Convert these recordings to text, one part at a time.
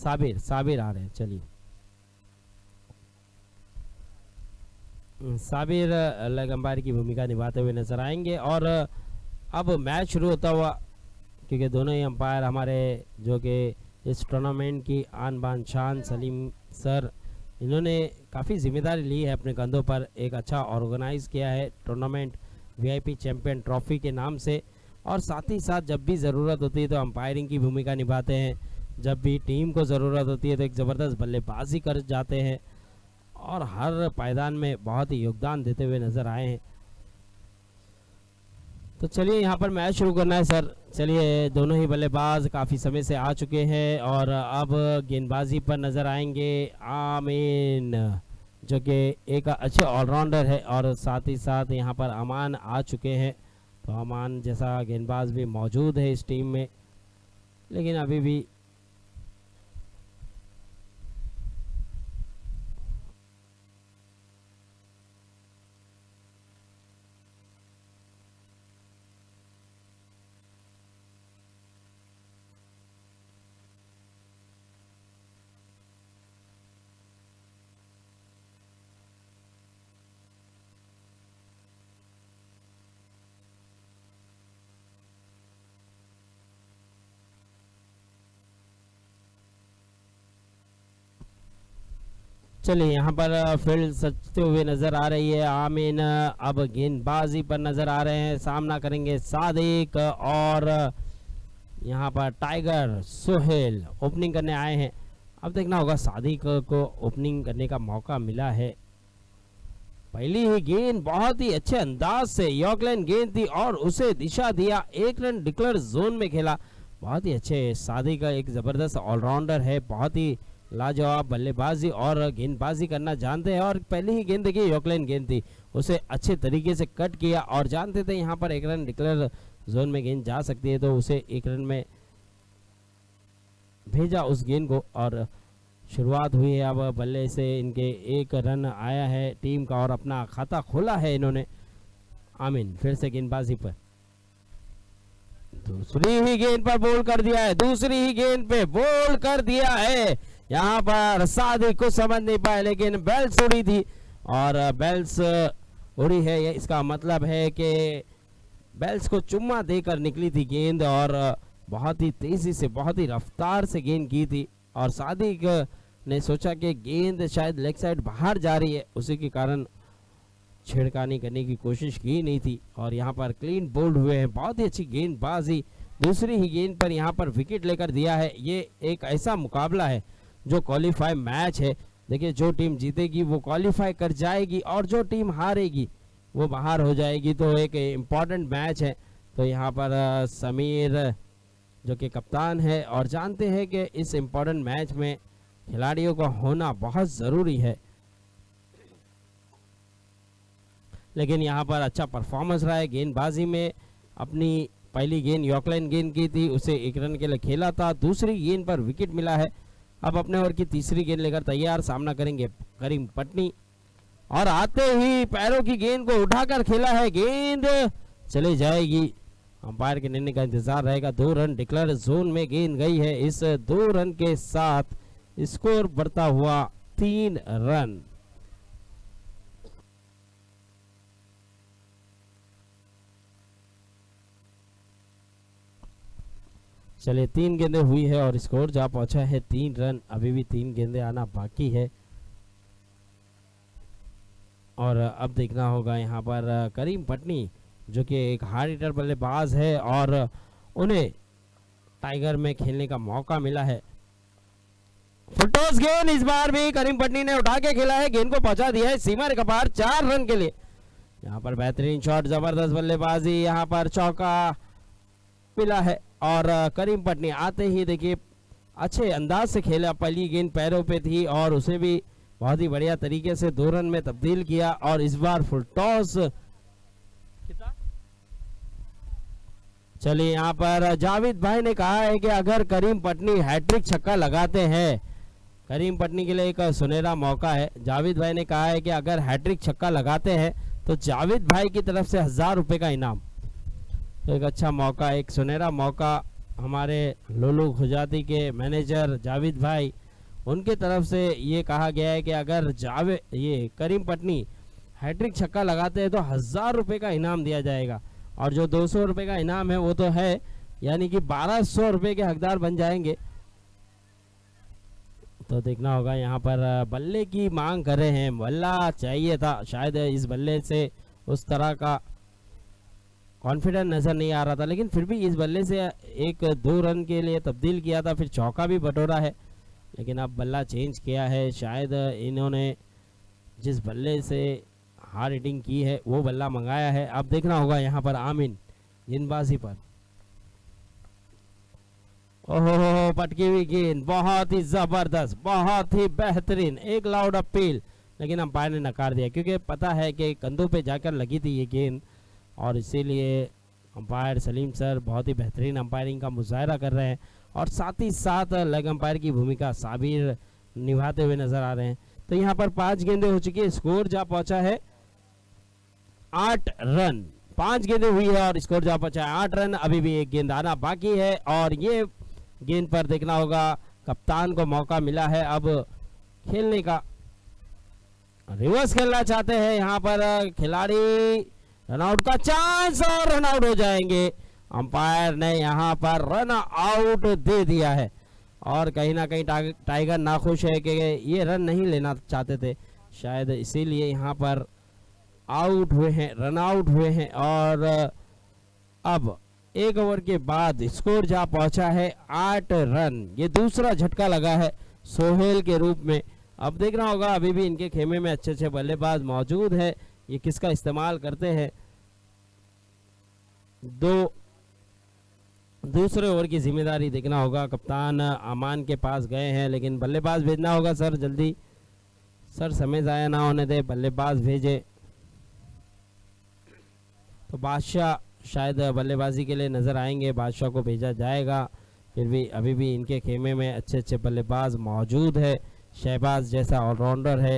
साबिर साबिर आ रहे हैं। चलिए साबिर लेग अंपायर की भूमिका निभाते हुए नजर आएंगे। और अब मैच शुरू होता हुआ, क्योंकि दोनों ही अंपायर हमारे जो कि इस टूर्नामेंट की आन बान शान, सलीम सर, इन्होंने काफ़ी जिम्मेदारी ली है अपने कंधों पर। एक अच्छा ऑर्गेनाइज किया है टूर्नामेंट वीआईपी चैंपियन ट्रॉफी के नाम से, और साथ ही साथ जब भी ज़रूरत होती है तो अंपायरिंग की भूमिका निभाते हैं। जब भी टीम को ज़रूरत होती है तो एक ज़बरदस्त बल्लेबाजी कर जाते हैं और हर पायदान में बहुत ही योगदान देते हुए नज़र आए हैं। तो चलिए यहाँ पर मैच शुरू करना है सर। चलिए दोनों ही बल्लेबाज काफ़ी समय से आ चुके हैं और अब गेंदबाजी पर नज़र आएंगे आमीन, जो कि एक अच्छे ऑलराउंडर है, और साथ ही साथ यहाँ पर अमान आ चुके हैं। तो अमान जैसा गेंदबाज भी मौजूद है इस टीम में, लेकिन अभी भी चलिए यहाँ पर फील्ड सजते हुए नज़र आ रही है आमीन। अब गेंदबाजी पर नज़र आ रहे हैं, सामना करेंगे सादिक, और यहाँ पर टाइगर सोहेल ओपनिंग करने आए हैं। अब देखना होगा सादिक को ओपनिंग करने का मौका मिला है। पहली ही गेंद बहुत ही अच्छे अंदाज से यॉर्कलैंड गेंद थी और उसे दिशा दिया, 1 रन डिक्लेयर जोन में खेला। बहुत ही अच्छे सादिक एक ज़बरदस्त ऑलराउंडर है, बहुत ही लाजवाब बल्लेबाजी और गेंदबाजी करना जानते हैं। और पहली ही गेंद देखिए यॉर्कलैंड गेंद थी, उसे अच्छे तरीके से कट किया और जानते थे यहाँ पर 1 रन डिक्लेयर जोन में गेंद जा सकती है, तो उसे 1 रन में भेजा उस गेंद को। और शुरुआत हुई है, अब बल्ले से इनके 1 रन आया है टीम का और अपना खाता खोला है इन्होंने। आमीन फिर से गेंदबाजी पर, दूसरी ही गेंद पर बोल कर दिया है, दूसरी ही गेंद पे बोल कर दिया है। यहाँ पर सादिक कुछ समझ नहीं पाए, लेकिन बेल्स उड़ी थी और बेल्स उड़ी है, ये इसका मतलब है कि बेल्स को चुम्मा देकर निकली थी गेंद और बहुत ही तेजी से, बहुत ही रफ्तार से गेंद की थी। और सादिक ने सोचा कि गेंद शायद लेग साइड बाहर जा रही है, उसी के कारण छेड़खानी करने की कोशिश की नहीं थी। और यहाँ पर क्लीन बोल्ड हुए हैं, बहुत ही अच्छी गेंदबाजी। दूसरी ही गेंद पर यहाँ पर विकेट लेकर दिया है। ये एक ऐसा मुकाबला है जो क्वालिफाई मैच है। देखिए जो टीम जीतेगी वो क्वालिफाई कर जाएगी और जो टीम हारेगी वो बाहर हो जाएगी। तो एक इम्पॉर्टेंट मैच है। तो यहाँ पर समीर जो कि कप्तान है और जानते हैं कि इस इम्पॉर्टेंट मैच में खिलाड़ियों का होना बहुत ज़रूरी है, लेकिन यहाँ पर अच्छा परफॉर्मेंस रहा है गेंदबाजी में। अपनी पहली गेंद यॉर्कलैंड गेंद की थी, उसे 1 रन के लिए खेला था, दूसरी गेंद पर विकेट मिला है। अब अपने ओवर की तीसरी गेंद लेकर तैयार, सामना करेंगे करीम पटनी। और आते ही पैरों की गेंद को उठाकर खेला है, गेंद चले जाएगी। अंपायर के निर्णय का इंतजार रहेगा। 2 रन डिक्लेयर जोन में गेंद गई है। इस 2 रन के साथ स्कोर बढ़ता हुआ 3 रन। चलिए 3 गेंदें हुई है और स्कोर जा पहुंचा है 3 रन। अभी भी 3 गेंदें आना बाकी है। और अब देखना होगा यहाँ पर करीम पटनी जो कि एक हार्ड हिटर बल्लेबाज है और उन्हें टाइगर में खेलने का मौका मिला है। फुटटॉस गेंद इस बार भी करीम पटनी ने उठा के खेला है, गेंद को पहुंचा दिया है सीमा के पार 4 रन के लिए। यहाँ पर बेहतरीन शॉट, जबरदस्त बल्लेबाजी, यहाँ पर चौका मिला है। और करीम पटनी आते ही देखिए अच्छे अंदाज से खेला, पहली गेंद पैरों पे थी और उसे भी बहुत ही बढ़िया तरीके से 2 रन में तब्दील किया। और इस बार फुल टॉस। चलिए यहाँ पर जावेद भाई ने कहा है कि अगर करीम पटनी हैट्रिक छक्का लगाते हैं, करीम पटनी के लिए एक सुनहरा मौका है। जावेद भाई ने कहा है कि अगर हैट्रिक छक्का लगाते हैं तो जावेद भाई की तरफ से 1000 रुपए का इनाम। तो एक अच्छा मौका, एक सुनहरा मौका हमारे लोलू खुजाती के मैनेजर जावेद भाई, उनके तरफ से ये कहा गया है कि अगर ये करीम पटनी हैट्रिक छक्का लगाते हैं तो 1000 रुपये का इनाम दिया जाएगा, और जो 200 रुपये का इनाम है वो तो है, यानी कि 1200 रुपये के हकदार बन जाएंगे। तो देखना होगा, यहाँ पर बल्ले की मांग कर रहे हैं, बल्ला चाहिए था, शायद इस बल्ले से उस तरह का कॉन्फिडेंस नज़र नहीं आ रहा था, लेकिन फिर भी इस बल्ले से 1-2 रन के लिए तब्दील किया था, फिर चौका भी बटोरा है, लेकिन अब बल्ला चेंज किया है। शायद इन्होंने जिस बल्ले से हार्ड हिटिंग की है वो बल्ला मंगाया है। अब देखना होगा यहाँ पर आमिन गेंदबाजी पर, ओहो पटकी हुई गेंद, बहुत ही जबरदस्त, बहुत ही बेहतरीन, एक लाउड अपील, लेकिन अंपायर ने नकार दिया क्योंकि पता है कि कंधों पे जाकर लगी थी ये गेंद, और इसीलिए अंपायर सलीम सर बहुत ही बेहतरीन अंपायरिंग का मुजाहरा कर रहे हैं, और साथ ही साथ लेग अंपायर की भूमिका साबिर निभाते हुए नजर आ रहे हैं। तो यहाँ पर 5 गेंदें हो चुकी है, स्कोर जा पहुंचा है 8 रन, 5 गेंदें हुई है और स्कोर जा पहुंचा है 8 रन। अभी भी एक गेंद आना बाकी है, और ये गेंद पर देखना होगा कप्तान को मौका मिला है अब खेलने का, रिवर्स खेलना चाहते हैं यहाँ पर खिलाड़ी, रनआउट का चांस और रनआउट हो जाएंगे। अंपायर ने यहाँ पर रन आउट दे दिया है, और कहीं ना कहीं टाइगर नाखुश है कि ये रन नहीं लेना चाहते थे, शायद इसीलिए यहाँ पर आउट हुए हैं, रन आउट हुए हैं। और अब 1 ओवर के बाद स्कोर जा पहुंचा है 8 रन, ये दूसरा झटका लगा है सोहेल के रूप में। अब देखना होगा, अभी भी इनके खेमे में अच्छे अच्छे बल्लेबाज मौजूद है, ये किसका इस्तेमाल करते हैं। दूसरे ओवर की जिम्मेदारी देखना होगा, कप्तान अमान के पास गए हैं, लेकिन बल्लेबाज भेजना होगा सर जल्दी, सर समय ज़ाया ना होने दे, बल्लेबाज भेजे। तो बादशाह शायद बल्लेबाजी के लिए नज़र आएंगे, बादशाह को भेजा जाएगा, फिर भी अभी भी इनके खेमे में अच्छे अच्छे बल्लेबाज मौजूद है, शहबाज जैसा ऑलराउंडर है,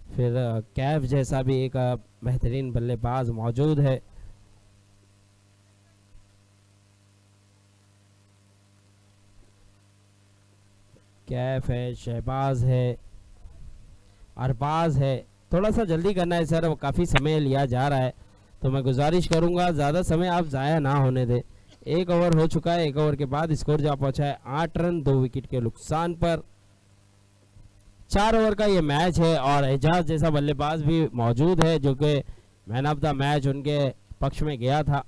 फिर कैफ जैसा भी एक बेहतरीन बल्लेबाज मौजूद है। कैफ है, शहबाज है, अरबाज है, थोड़ा सा जल्दी करना है सर, काफ़ी समय लिया जा रहा है, तो मैं गुजारिश करूंगा ज़्यादा समय आप ज़ाया ना होने दें। 1 ओवर हो चुका है, 1 ओवर के बाद स्कोर जा पहुंचा है 8 रन 2 विकेट के नुकसान पर। 4 ओवर का ये मैच है, और एजाज जैसा बल्लेबाज भी मौजूद है जो कि मैन ऑफ द मैच उनके पक्ष में गया था,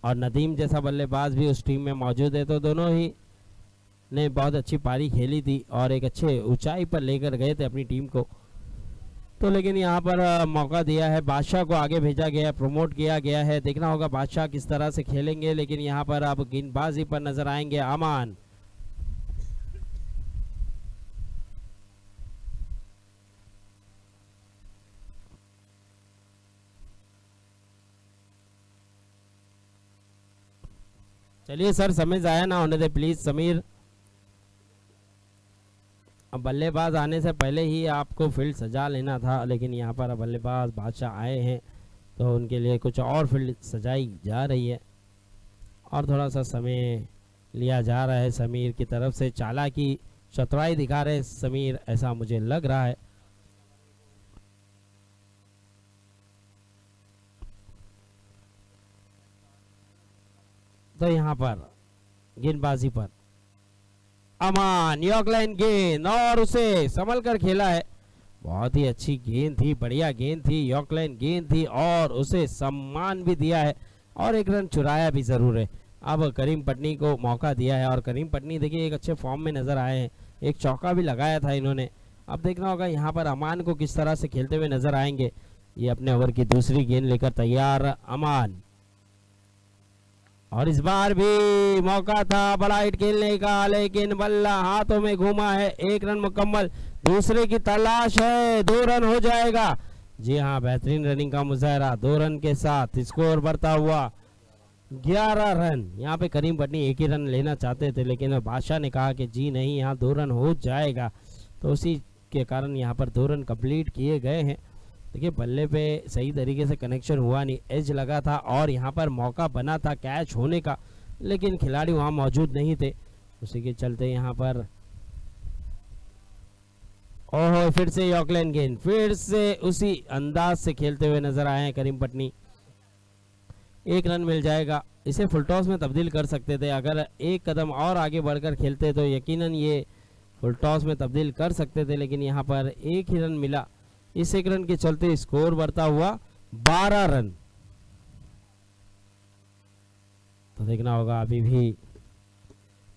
और नदीम जैसा बल्लेबाज भी उस टीम में मौजूद है, तो दोनों ही ने बहुत अच्छी पारी खेली थी और एक अच्छे ऊंचाई पर लेकर गए थे अपनी टीम को। तो लेकिन यहाँ पर मौका दिया है, बादशाह को आगे भेजा गया है, प्रमोट किया गया है, देखना होगा बादशाह किस तरह से खेलेंगे। लेकिन यहाँ पर अब गेंदबाजी पर नजर आएंगे अमान, चलिए सर समय ज़ाया ना होने दे प्लीज समीर। अब बल्लेबाज आने से पहले ही आपको फील्ड सजा लेना था, लेकिन यहाँ पर बल्लेबाज बादशाह आए हैं तो उनके लिए कुछ और फील्ड सजाई जा रही है, और थोड़ा सा समय लिया जा रहा है समीर की तरफ से, चालाकी चतुराई दिखा रहे समीर, ऐसा मुझे लग रहा है। तो यहाँ पर गेंदबाजी पर अमान, यॉर्कलाइन गेंद, और उसे संभल कर खेला है, बहुत ही अच्छी गेंद थी, बढ़िया गेंद थी, यॉर्कलाइन गेंद थी, और उसे सम्मान भी दिया है, और 1 रन चुराया भी जरूर है। अब करीम पटनी को मौका दिया है, और करीम पटनी देखिए एक अच्छे फॉर्म में नजर आए हैं, एक चौका भी लगाया था इन्होंने। अब देखना होगा यहाँ पर अमान को किस तरह से खेलते हुए नजर आएंगे। ये अपने ओवर की दूसरी गेंद लेकर तैयार अमान, और इस बार भी मौका था बड़ा हिट खेलने का, लेकिन बल्ला हाथों में घूमा है। 1 रन मुकम्मल, दूसरे की तलाश है, 2 रन हो जाएगा। जी हाँ, बेहतरीन रनिंग का मुजाहरा, 2 रन के साथ स्कोर बढ़ता हुआ 11 रन। यहाँ पे करीम पटनी 1 ही रन लेना चाहते थे, लेकिन बादशाह ने कहा कि जी नहीं, यहाँ 2 रन हो जाएगा, तो उसी के कारण यहाँ पर 2 रन कंप्लीट किए गए हैं। देखिए बल्ले पे सही तरीके से कनेक्शन हुआ नहीं, एज लगा था, और यहाँ पर मौका बना था कैच होने का, लेकिन खिलाड़ी वहां मौजूद नहीं थे, उसी के चलते यहाँ पर ओहो फिर से यॉर्कलैंड गेंद, फिर से उसी अंदाज से खेलते हुए नजर आए हैं करीम पटनी। एक रन मिल जाएगा, इसे फुल टॉस में तब्दील कर सकते थे, अगर एक कदम और आगे बढ़कर खेलते तो यकीनन ये फुल टॉस में तब्दील कर सकते थे, लेकिन यहाँ पर एक ही रन मिला। इस एक रन के चलते स्कोर बढ़ता हुआ 12 रन। तो देखना होगा, अभी भी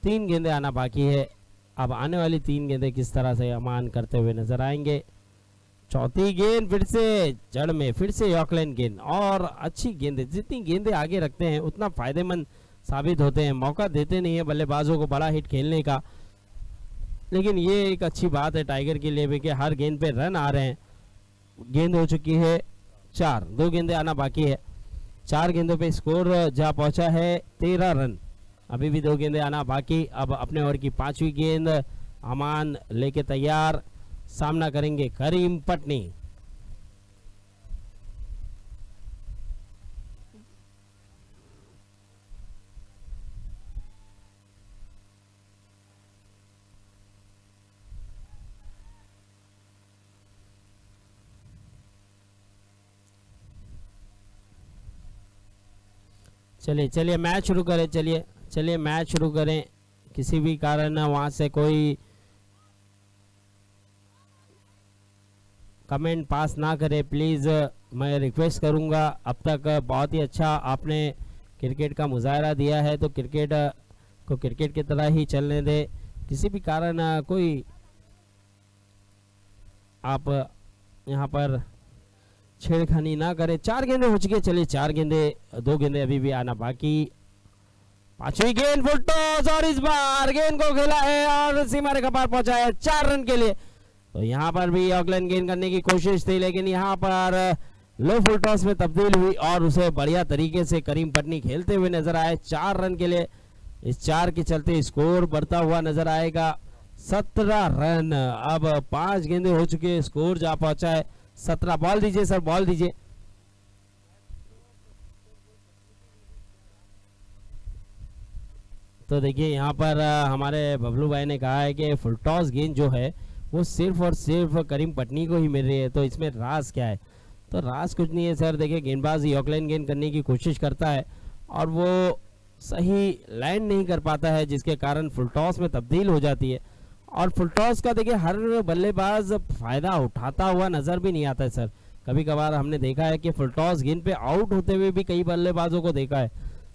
3 गेंदें आना बाकी है। अब आने वाली 3 गेंदें किस तरह से अमान करते हुए नजर आएंगे। चौथी गेंद फिर से जड़ में, फिर से यॉर्कलैंड गेंद, और अच्छी गेंदें, जितनी गेंदें आगे रखते हैं उतना फायदेमंद साबित होते हैं, मौका देते नहीं है बल्लेबाजों को बड़ा हिट खेलने का। लेकिन ये एक अच्छी बात है टाइगर के लिए भी कि हर गेंद पे रन आ रहे हैं। गेंद हो चुकी है 4, 2 गेंदें आना बाकी है। 4 गेंदों पे स्कोर जा पहुंचा है 13 रन, अभी भी 2 गेंदें आना बाकी। अब अपने ओवर की 5वीं गेंद अमान लेके तैयार, सामना करेंगे करीम पटनी। चलिए मैच शुरू करें, चलिए मैच शुरू करें। किसी भी कारण वहां से कोई कमेंट पास ना करे प्लीज़, मैं रिक्वेस्ट करूंगा। अब तक बहुत ही अच्छा आपने क्रिकेट का मुजाहरा दिया है, तो क्रिकेट को क्रिकेट की तरह ही चलने दे। किसी भी कारण कोई आप यहाँ पर छेड़खानी ना करें। 4 गेंदें हो चुकी है, चलिए 4 गेंदें, 2 गेंदें अभी भी आना बाकी। 5वीं गेंद फुल टॉस, और इस बार गेंद को खेला है और सीमा रेखा पार पहुंचा है 4 रन के लिए। तो यहाँ पर भी यॉर्कलैंड गेंद करने की कोशिश थी, लेकिन यहाँ पर लो फुल टॉस में तब्दील हुई और उसे बढ़िया तरीके से करीम पटनी खेलते हुए नजर आए 4 रन के लिए। इस 4 के चलते स्कोर बढ़ता हुआ नजर आएगा 17 रन। अब 5 गेंदें हो चुके हैं, स्कोर जा पहुंचा है 17। बॉल दीजिए सर, बॉल दीजिए। तो देखिए यहाँ पर हमारे बबलू भाई ने कहा है कि फुल टॉस गेंद जो है वो सिर्फ और सिर्फ करीम पटनी को ही मिल रही है, तो इसमें राज क्या है? तो राज कुछ नहीं है सर। देखिए गेंदबाज यॉर्कलैंड गेंद करने की कोशिश करता है और वो सही लैंड नहीं कर पाता है, जिसके कारण फुल टॉस में तब्दील हो जाती है। और फुल टॉस का देखिए हर बल्लेबाज फायदा उठाता हुआ नजर भी नहीं आता है सर। कभी कभार हमने देखा है कि फुल टॉस गेंद पे आउट होते हुए भी कई बल्लेबाजों को देखा है,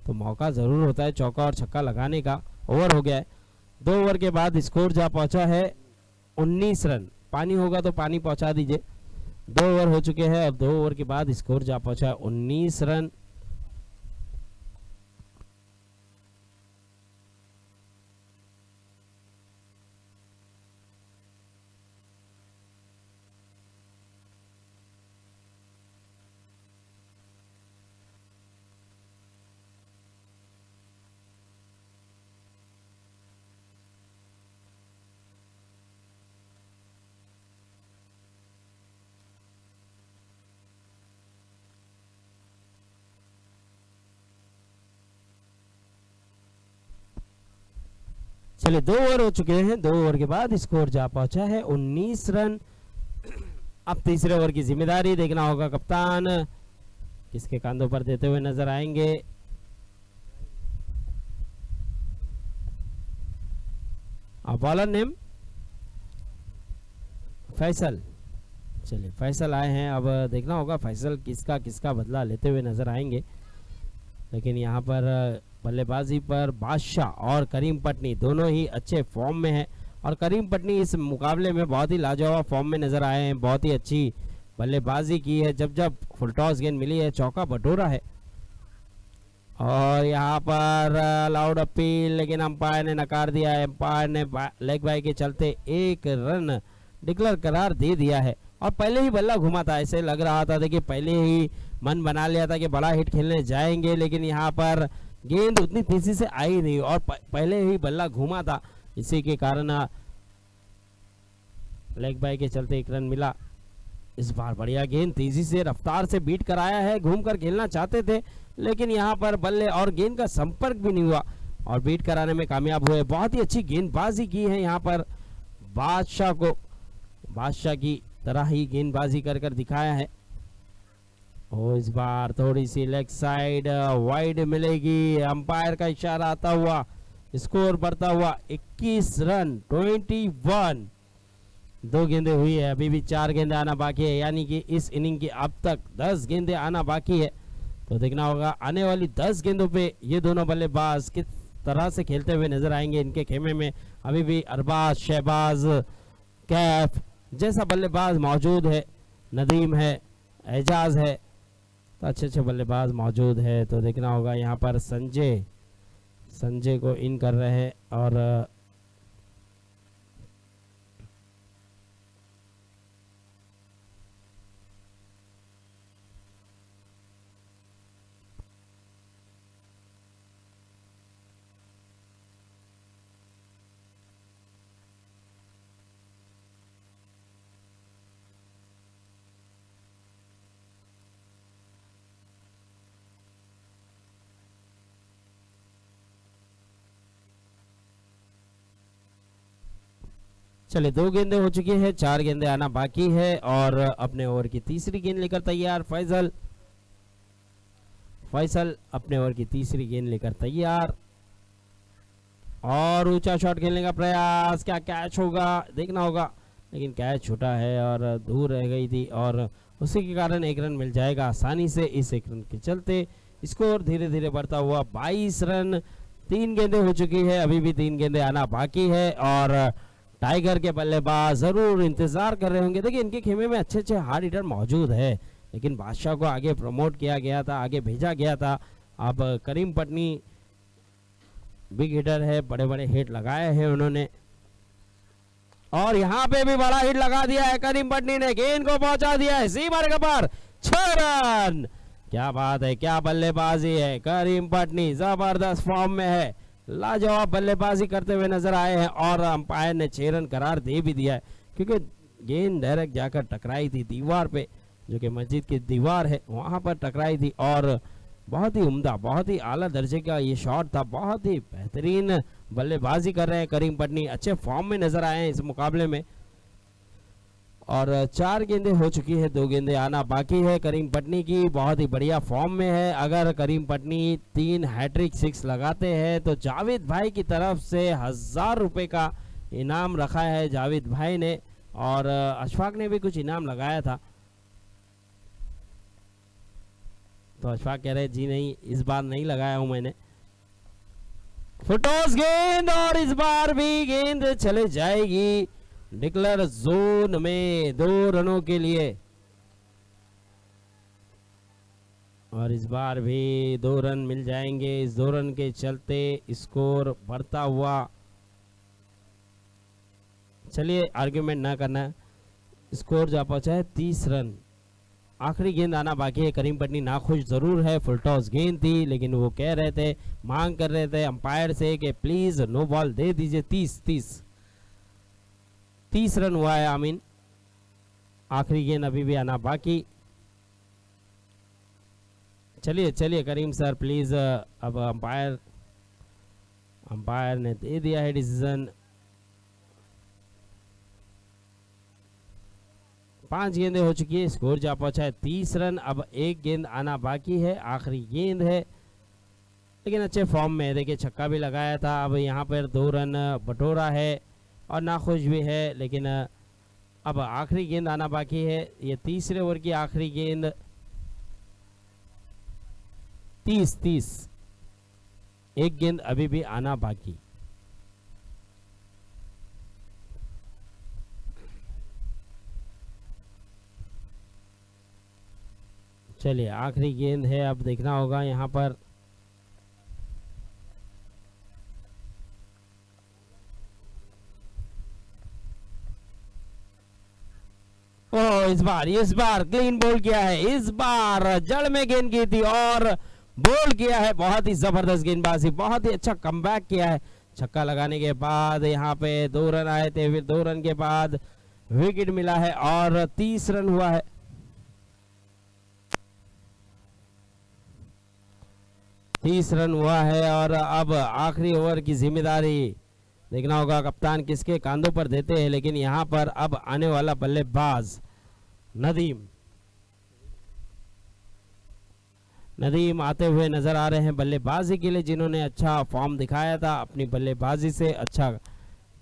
तो मौका जरूर होता है चौका और छक्का लगाने का। ओवर हो गया है, 2 ओवर के बाद स्कोर जा पहुंचा है 19 रन। पानी होगा तो पानी पहुंचा दीजिए। 2 ओवर हो चुके हैं, अब 2 ओवर के बाद स्कोर जा पहुंचा है 19 रन। चलिए 2 ओवर हो चुके हैं, 2 ओवर के बाद स्कोर जा पहुंचा है 19 रन। अब तीसरे ओवर की जिम्मेदारी देखना होगा, कप्तान किसके कांधों पर देते हुए नजर आएंगे। Bowler name Faisal. चलिए फैसल आए हैं, अब देखना होगा फैसल किसका किसका बदला लेते हुए नजर आएंगे। लेकिन यहाँ पर बल्लेबाजी पर बादशाह और करीम पटनी दोनों ही अच्छे फॉर्म में हैं, और करीम पटनी इस मुकाबले में बहुत ही लाजवाब फॉर्म में नजर आए हैं। बहुत ही अच्छी बल्लेबाजी की है, जब जब फुल टॉस गेंद मिली है चौका बटोरा है। और यहाँ पर लाउड अपील, लेकिन अंपायर ने नकार दिया है। अंपायर ने लेग बाय के चलते 1 रन डिक्लेयर करार दे दिया है, और पहले ही बल्ला घुमा था। ऐसे लग रहा था, देखिए पहले ही मन बना लिया था कि बड़ा हिट खेलने जाएंगे, लेकिन यहाँ पर गेंद उतनी तेजी से आई नहीं और पहले ही बल्ला घुमा था, इसी के कारण लेग बाय के चलते 1 रन मिला। इस बार बढ़िया गेंद, तेजी से रफ्तार से बीट कराया है, घूमकर खेलना चाहते थे लेकिन यहाँ पर बल्ले और गेंद का संपर्क भी नहीं हुआ और बीट कराने में कामयाब हुए। बहुत ही अच्छी गेंदबाजी की है यहाँ पर बादशाह को, बादशाह की तरह ही गेंदबाजी कर कर दिखाया है। और इस बार थोड़ी सी लेग साइड वाइड मिलेगी, अंपायर का इशारा आता हुआ, स्कोर बढ़ता हुआ 21 रन 21। 2 गेंदें हुई है, अभी भी 4 गेंदें आना बाकी है, यानी कि इस इनिंग की अब तक 10 गेंदें आना बाकी है। तो देखना होगा आने वाली 10 गेंदों पे ये दोनों बल्लेबाज किस तरह से खेलते हुए नजर आएंगे। इनके खेमे में अभी भी अरबाज, शहबाज, कैफ जैसा बल्लेबाज मौजूद है, नदीम है, एजाज है, तो अच्छे अच्छे बल्लेबाज मौजूद है। तो देखना होगा यहाँ पर संजय को इन कर रहे हैं और चले 2 गेंदें हो चुकी है, 4 गेंदें आना बाकी है और अपने ओवर की तीसरी गेंद लेकर तैयार फैसल अपने ओवर की तीसरी गेंद लेकर तैयार और ऊंचा शॉट खेलने का प्रयास, क्या कैच होगा देखना होगा, लेकिन कैच छूटा है और दूर रह गई थी और उसी के कारण 1 रन मिल जाएगा आसानी से। इस 1 रन के चलते स्कोर धीरे धीरे बढ़ता हुआ 22 रन। 3 गेंदें हो चुकी है, अभी भी 3 गेंदें आना बाकी है और टाइगर के बल्लेबाज जरूर इंतजार कर रहे होंगे। देखिए इनके खेमे में अच्छे अच्छे हार्ड हिटर मौजूद है, लेकिन बादशाह को आगे प्रमोट किया गया था, आगे भेजा गया था। अब करीम पटनी बिग हिटर है, बड़े बड़े हिट लगाए हैं उन्होंने और यहाँ पे भी बड़ा हिट लगा दिया है करीम पटनी ने, गेंद को पहुंचा दिया है सीमा के पार, 6 रन। क्या बात है, क्या बल्लेबाजी है, करीम पटनी जबरदस्त फॉर्म में है, लाजवाब बल्लेबाजी करते हुए नजर आए हैं और अंपायर ने 6 रन करार दे भी दिया है क्योंकि गेंद डायरेक्ट जाकर टकराई थी दीवार पे, जो कि मस्जिद की दीवार है वहां पर टकराई थी और बहुत ही उम्दा, बहुत ही आला दर्जे का ये शॉट था। बहुत ही बेहतरीन बल्लेबाजी कर रहे हैं करीम पटनी, अच्छे फॉर्म में नजर आए हैं इस मुकाबले में और 4 गेंदें हो चुकी है, 2 गेंदें आना बाकी है करीम पटनी की, बहुत ही बढ़िया फॉर्म में है। अगर करीम पटनी 3 हैट्रिक 6 लगाते हैं तो जावेद भाई की तरफ से 1000 रुपए का इनाम रखा है जावेद भाई ने और अशफाक ने भी कुछ इनाम लगाया था, तो अशफाक कह रहे जी नहीं इस बार नहीं लगाया हूं मैंने। फुटॉस गेंद और इस बार भी गेंद चले जाएगी डिक्लेयर जोन में 2 रनों के लिए और इस बार भी 2 रन मिल जाएंगे। इस 2 रन के चलते स्कोर बढ़ता हुआ, चलिए आर्ग्यूमेंट ना करना, स्कोर जा पहुंचा है 30 रन। आखिरी गेंद आना बाकी है, करीम पटनी नाखुश जरूर है, फुल टॉस गेंद थी लेकिन वो कह रहे थे, मांग कर रहे थे अंपायर से कि प्लीज नो बॉल दे दीजिए। 30 रन हुआ है आमीन, आखिरी गेंद अभी भी आना बाकी। चलिए करीम सर प्लीज, अब अंपायर ने दे दिया है डिसीजन। 5 गेंदें हो चुकी है, स्कोर जा पहुंचा है 30 रन। अब 1 गेंद आना बाकी है, आखिरी गेंद है लेकिन अच्छे फॉर्म में, देखिए छक्का भी लगाया था। अब यहाँ पर 2 रन बटोरा है और नाखुश भी है, लेकिन अब आखिरी गेंद आना बाकी है। ये तीसरे ओवर की आखिरी गेंद, 30 1 गेंद अभी भी आना बाकी। चलिए आखिरी गेंद है, अब देखना होगा यहाँ पर इस बार क्लीन बोल किया है, इस बार जड़ में गेंद की थी और बोल किया है। बहुत ही जबरदस्त गेंदबाजी, बहुत ही अच्छा कमबैक किया है। छक्का लगाने के बाद यहाँ पे 2 रन आए थे, फिर 2 रन के बाद विकेट मिला है और 30 रन हुआ है। 30 रन हुआ है और अब आखिरी ओवर की जिम्मेदारी देखना होगा कप्तान किसके कांधों पर देते हैं, लेकिन यहाँ पर अब आने वाला बल्लेबाज नदीम आते हुए नजर आ रहे हैं बल्लेबाजी के लिए, जिन्होंने अच्छा फॉर्म दिखाया था अपनी बल्लेबाजी से, अच्छा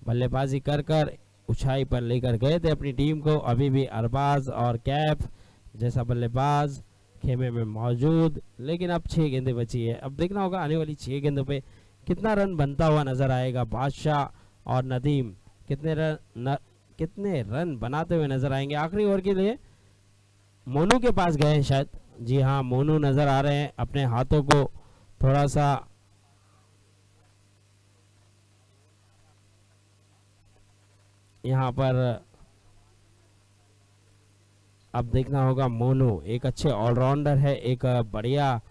बल्लेबाजी कर कर ऊंचाई पर लेकर गए थे अपनी टीम को। अभी भी अरबाज और कैफ जैसा बल्लेबाज खेमे में मौजूद, लेकिन अब 6 गेंदें बची है। अब देखना होगा आने वाली 6 गेंदों पे कितना रन बनता हुआ नजर आएगा। बादशाह और नदीम कितने रन बनाते हुए नजर आएंगे। आखिरी ओवर के लिए मोनू के पास गए हैं शायद, जी हाँ मोनू नजर आ रहे हैं, अपने हाथों को थोड़ा सा यहाँ पर अब देखना होगा। मोनू एक अच्छे ऑलराउंडर है, एक बढ़िया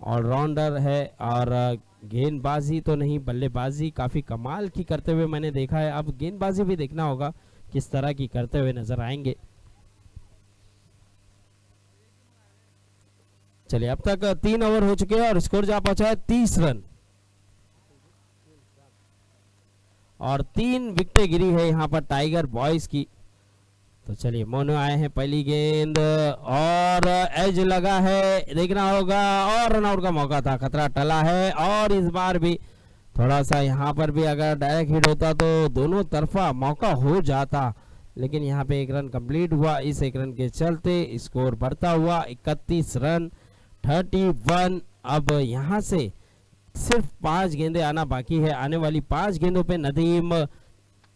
ऑलराउंडर है और गेंदबाजी तो नहीं बल्लेबाजी काफी कमाल की करते हुए मैंने देखा है। अब गेंदबाजी भी देखना होगा किस तरह की करते हुए नजर आएंगे। चलिए अब तक 3 ओवर हो चुके हैं और स्कोर जा पहुंचा है 30 रन और 3 विकेटें गिरी है यहाँ पर टाइगर बॉयज की। तो चलिए मोनू आए हैं, पहली गेंद और एज लगा है, देखना होगा और रनआउट का मौका था, खतरा टला है और इस बार भी थोड़ा सा यहाँ पर भी अगर डायरेक्ट हिट होता तो दोनों तरफा मौका हो जाता, लेकिन यहाँ पे 1 रन कंप्लीट हुआ। इस 1 रन के चलते स्कोर बढ़ता हुआ 31 रन 31। अब यहाँ से सिर्फ 5 गेंदें आना बाकी है। आने वाली 5 गेंदों पे नदीम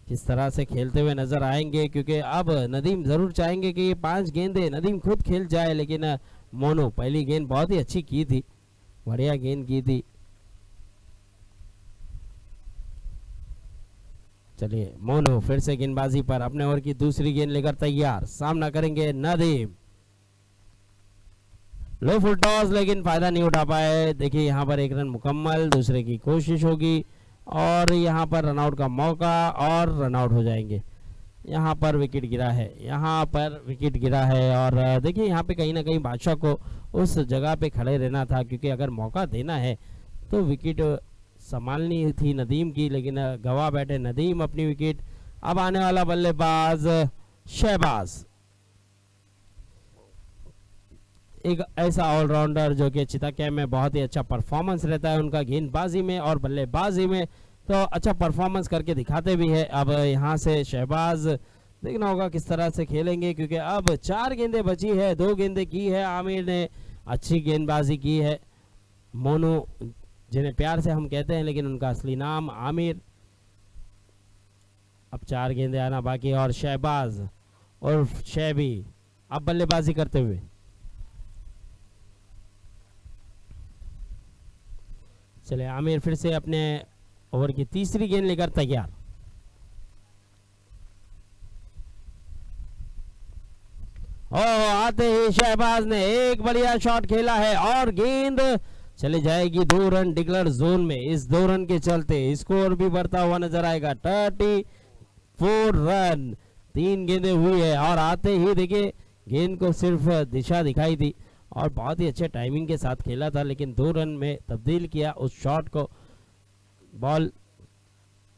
किस तरह से खेलते हुए नजर आएंगे, क्योंकि अब नदीम जरूर चाहेंगे कि ये 5 गेंदें नदीम खुद खेल जाए, लेकिन मोनू पहली गेंद बहुत ही अच्छी की थी, बढ़िया गेंद की थी। चलिए मोनू फिर से गेंदबाजी पर अपने ओवर की दूसरी गेंद लेकर तैयार, सामना करेंगे नदीम। लो फुल टॉस लेकिन फायदा नहीं उठा पाए। देखिए यहाँ पर 1 रन मुकम्मल, दूसरे की कोशिश होगी और यहाँ पर रनआउट का मौका और रनआउट हो जाएंगे। यहाँ पर विकेट गिरा है, यहाँ पर विकेट गिरा है और देखिए यहाँ पे कहीं ना कहीं बादशाह को उस जगह पे खड़े रहना था, क्योंकि अगर मौका देना है तो विकेट संभालनी थी नदीम की, लेकिन गवा बैठे नदीम अपनी विकेट। अब आने वाला बल्लेबाज शहबाज, एक ऐसा ऑलराउंडर जो कि चिताके में बहुत ही अच्छा परफॉर्मेंस रहता है उनका गेंदबाजी में और बल्लेबाजी में, तो अच्छा परफॉर्मेंस करके दिखाते भी है। अब यहाँ से शहबाज देखना होगा किस तरह से खेलेंगे, क्योंकि अब 4 गेंदें बची है, 2 गेंदें की है आमिर ने, अच्छी गेंदबाजी की है। मोनू जिन्हें प्यार से हम कहते हैं लेकिन उनका असली नाम आमिर। अब 4 गेंदें आना बाकी और शहबाज और शहबी अब बल्लेबाजी करते हुए। चले आमिर फिर से अपने ओवर की तीसरी गेंद लेकर तैयार। आते ही शहबाज ने एक बढ़िया शॉट खेला है और गेंद चले जाएगी 2 रन डिक्लेयर जोन में। इस 2 रन के चलते स्कोर भी बढ़ता हुआ नजर आएगा, 34 रन। 3 गेंदें हुई है और आते ही देखिए गेंद को सिर्फ दिशा दिखाई थी और बहुत ही अच्छे टाइमिंग के साथ खेला था, लेकिन 2 रन में तब्दील किया उस शॉट को। बॉल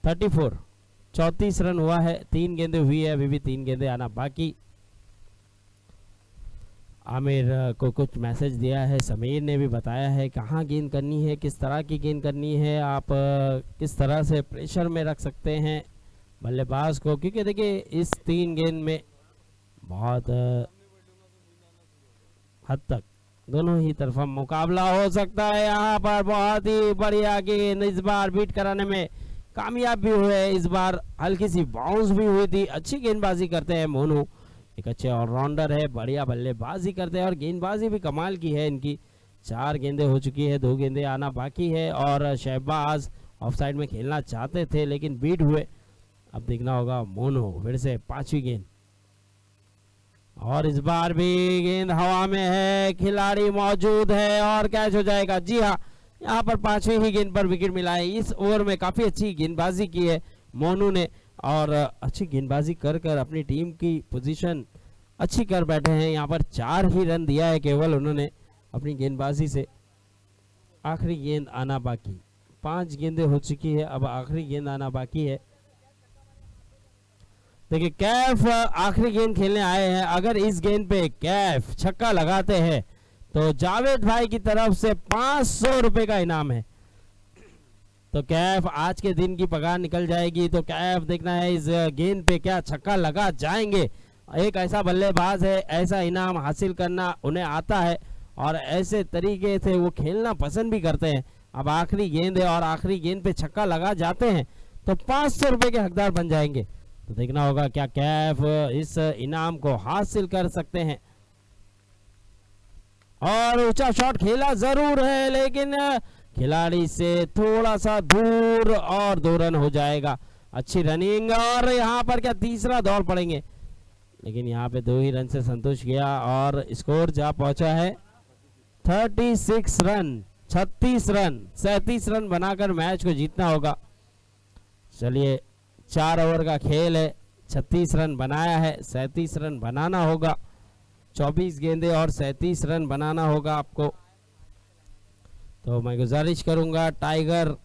34 रन हुआ है, 3 गेंदें हुई है, अभी भी 3 गेंदें आना बाकी। आमिर को कुछ मैसेज दिया है, समीर ने भी बताया है कहाँ गेंद करनी है, किस तरह की गेंद करनी है, आप किस तरह से प्रेशर में रख सकते हैं बल्लेबाज को, क्योंकि देखिए इस 3 गेंद में बहुत हद तक दोनों ही तरफा मुकाबला हो सकता है। यहाँ पर बहुत ही बढ़िया गेंद इस बार बीट कराने में कामयाब भी हुए। इस बार हल्की सी बाउंस भी हुई थी। अच्छी गेंदबाजी करते हैं मोनू, एक अच्छे ऑलराउंडर है, बढ़िया बल्लेबाजी करते हैं और गेंदबाजी भी कमाल की है इनकी। 4 गेंदें हो चुकी है, 2 गेंदें आना बाकी है और शहबाज ऑफ साइड में खेलना चाहते थे लेकिन बीट हुए। अब देखना होगा मोनू फिर से 5वीं गेंद और इस बार भी गेंद हवा में है, खिलाड़ी मौजूद है और कैच हो जाएगा। जी हाँ, यहाँ पर 5वीं ही गेंद पर विकेट मिला है। इस ओवर में काफी अच्छी गेंदबाजी की है मोनू ने और अच्छी गेंदबाजी कर कर अपनी टीम की पोजीशन अच्छी कर बैठे हैं। यहाँ पर 4 ही रन दिया है केवल उन्होंने अपनी गेंदबाजी से। आखिरी गेंद आना बाकी, 5 गेंदें हो चुकी है, अब आखिरी गेंद आना बाकी है। देखिए कैफ आखिरी गेंद खेलने आए हैं, अगर इस गेंद पे कैफ छक्का लगाते हैं तो जावेद भाई की तरफ से 500 रुपए का इनाम है। तो कैफ आज के दिन की पगार निकल जाएगी। तो कैफ देखना है इस गेंद पे क्या छक्का लगा जाएंगे। एक ऐसा बल्लेबाज है, ऐसा इनाम हासिल करना उन्हें आता है और ऐसे तरीके से वो खेलना पसंद भी करते हैं। अब आखिरी गेंद है और आखिरी गेंद पे छक्का लगा जाते हैं तो 500 रुपए के हकदार बन जाएंगे। तो देखना होगा क्या कैफ इस इनाम को हासिल कर सकते हैं। और ऊंचा शॉट खेला जरूर है, लेकिन खिलाड़ी से थोड़ा सा दूर और 2 रन हो जाएगा। अच्छी रनिंग और यहाँ पर क्या तीसरा दौड़ पड़ेंगे, लेकिन यहाँ पे 2 ही रन से संतोष गया और स्कोर जा पहुंचा है 36 रन। 36 रन 37 रन बनाकर मैच को जीतना होगा। चलिए 4 ओवर का खेल है, 36 रन बनाया है, 37 रन बनाना होगा। 24 गेंदे और 37 रन बनाना होगा आपको। तो मैं गुजारिश करूंगा टाइगर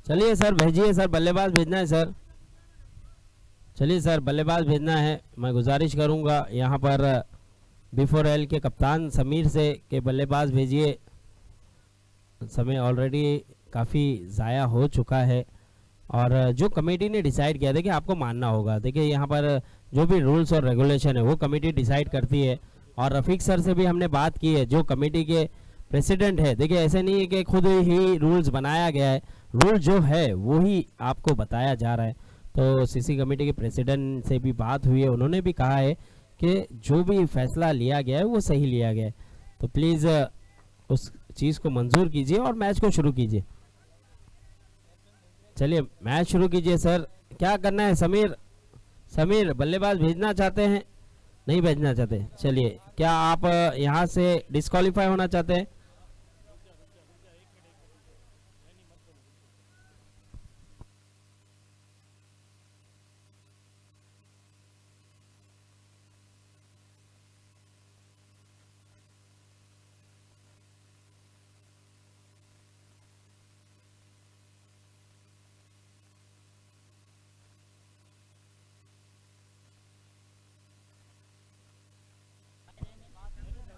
चलिए सर भेजिए सर, बल्लेबाज भेजना है सर। चलिए सर बल्लेबाज भेजना है। मैं गुजारिश करूंगा यहाँ पर बिफोर एल के कप्तान समीर से कि बल्लेबाज भेजिए। समय ऑलरेडी काफ़ी ज़ाया हो चुका है और जो कमेटी ने डिसाइड किया, देखिए आपको मानना होगा, देखिए यहाँ पर जो भी रूल्स और रेगुलेशन है वो कमेटी डिसाइड करती है। और रफ़ीक सर से भी हमने बात की है, जो कमेटी के प्रेसिडेंट है। देखिए ऐसे नहीं है कि खुद ही रूल्स बनाया गया है, रूल जो है वो ही आपको बताया जा रहा है। तो सीसी कमेटी के प्रेसिडेंट से भी बात हुई है, उन्होंने भी कहा है कि जो भी फैसला लिया गया है वो सही लिया गया है। तो प्लीज़ उस चीज़ को मंजूर कीजिए और मैच को शुरू कीजिए। चलिए मैच शुरू कीजिए सर। क्या करना है समीर? समीर बल्लेबाज भेजना चाहते हैं? नहीं भेजना चाहते? चलिए, क्या आप यहाँ से डिस्क्वालीफाई होना चाहते हैं?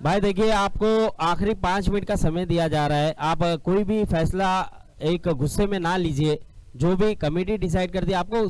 भाई देखिए आपको आखिरी 5 मिनट का समय दिया जा रहा है। आप कोई भी फैसला एक गुस्से में ना लीजिए। जो भी कमेटी डिसाइड कर दी आपको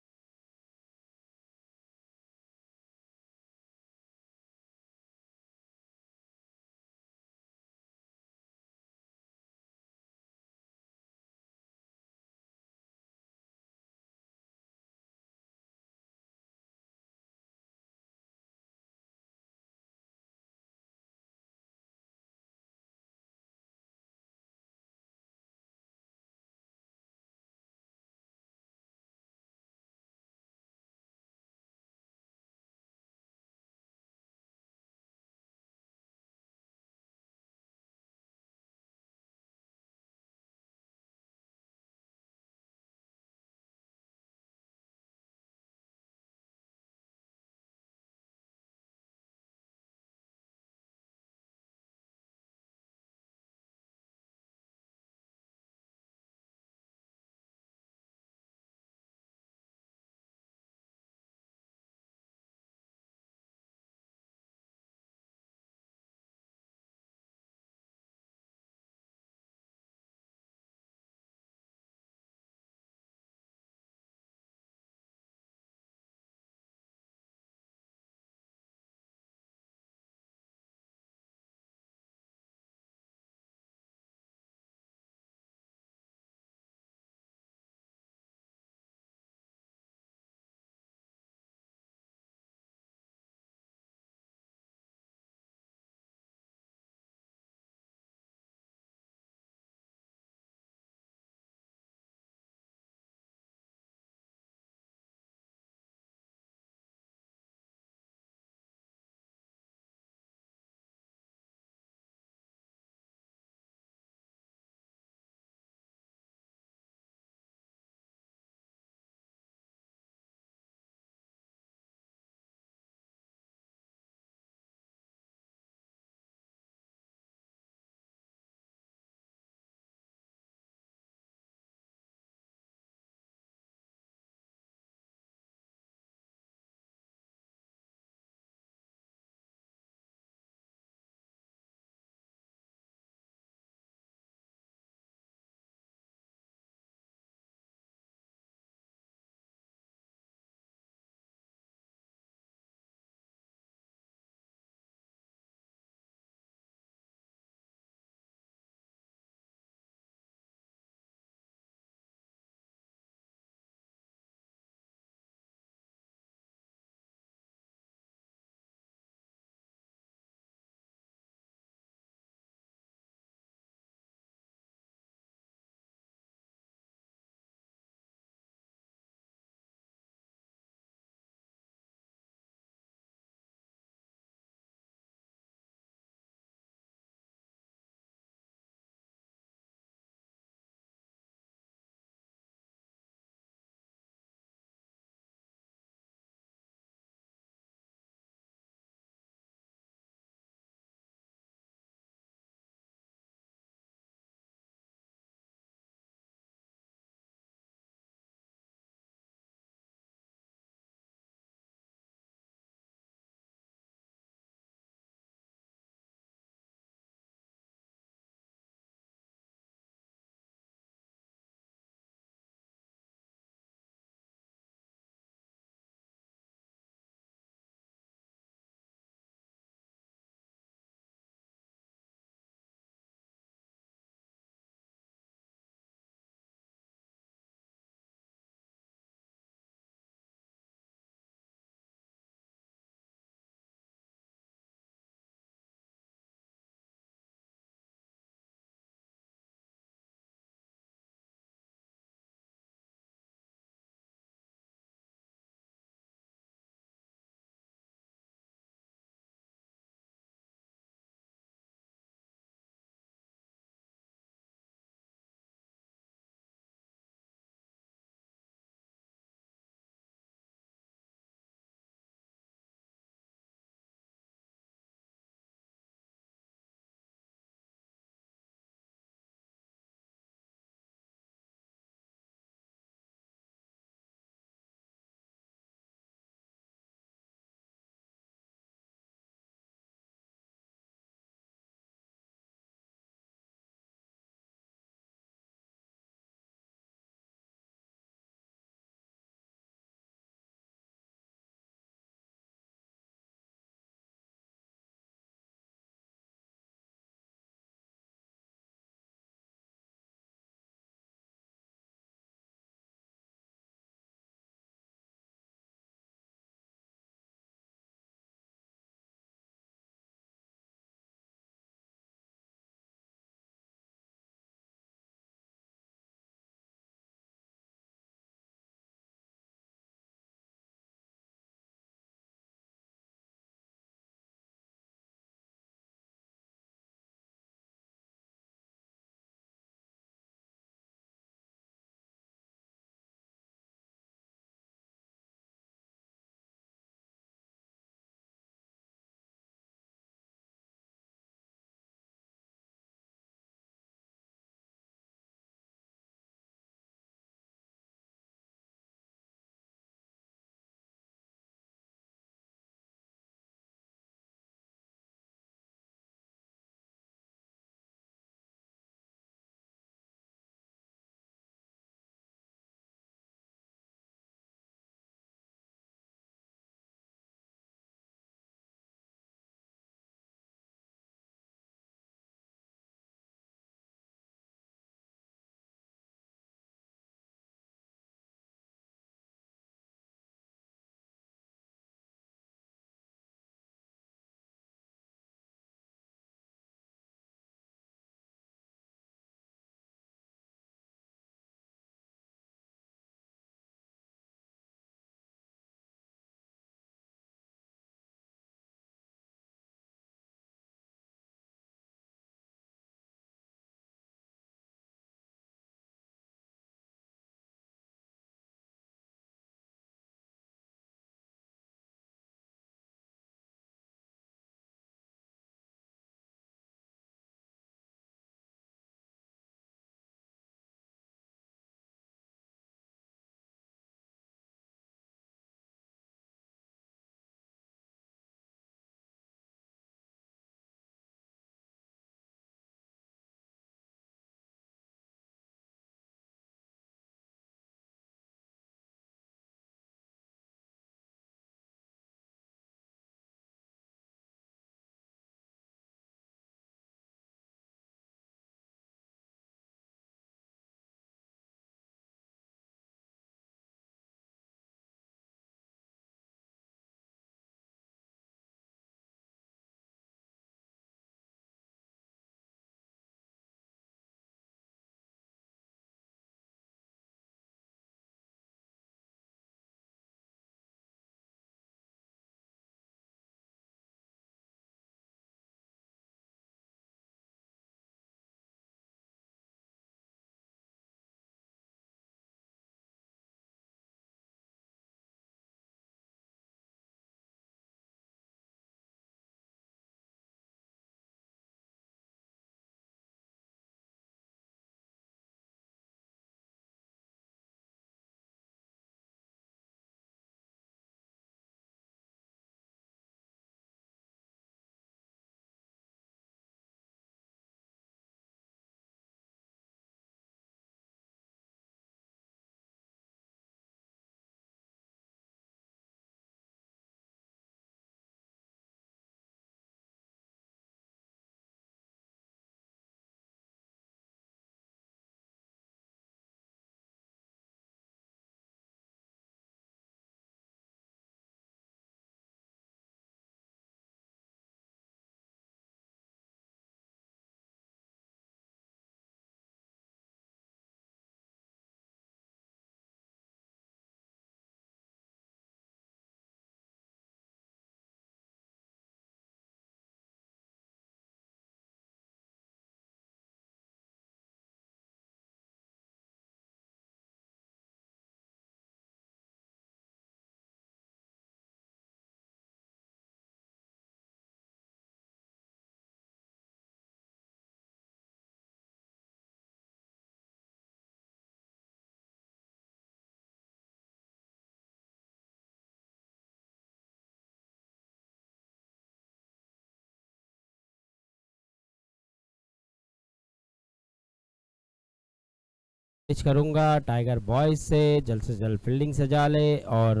करूंगा टाइगर बॉयज से जल्द फील्डिंग सजा ले और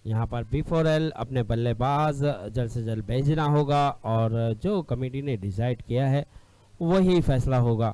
यहाँ पर B4L अपने बल्लेबाज जल्द से जल्द भेजना होगा और जो कमेटी ने डिसाइड किया है वही फैसला होगा।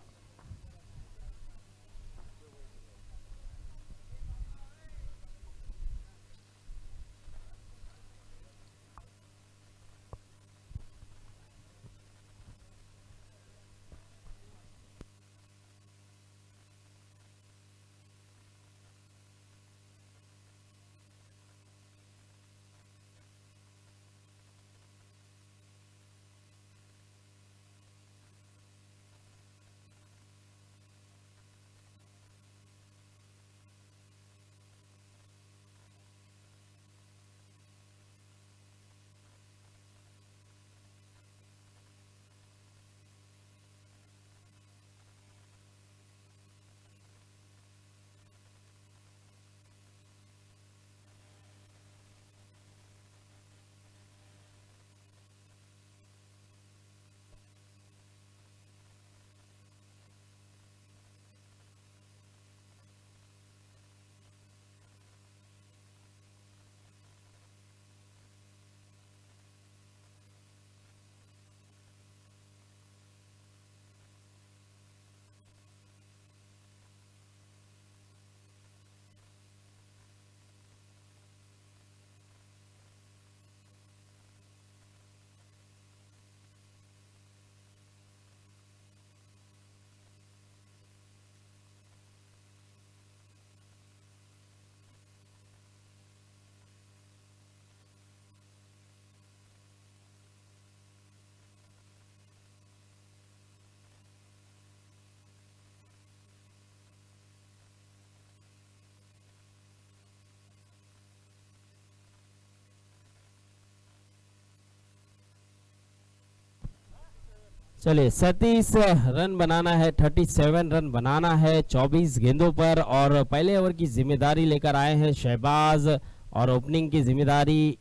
चलिए 37 रन बनाना है, 37 रन बनाना है 24 गेंदों पर और पहले ओवर की जिम्मेदारी लेकर आए हैं शहबाज और ओपनिंग की जिम्मेदारी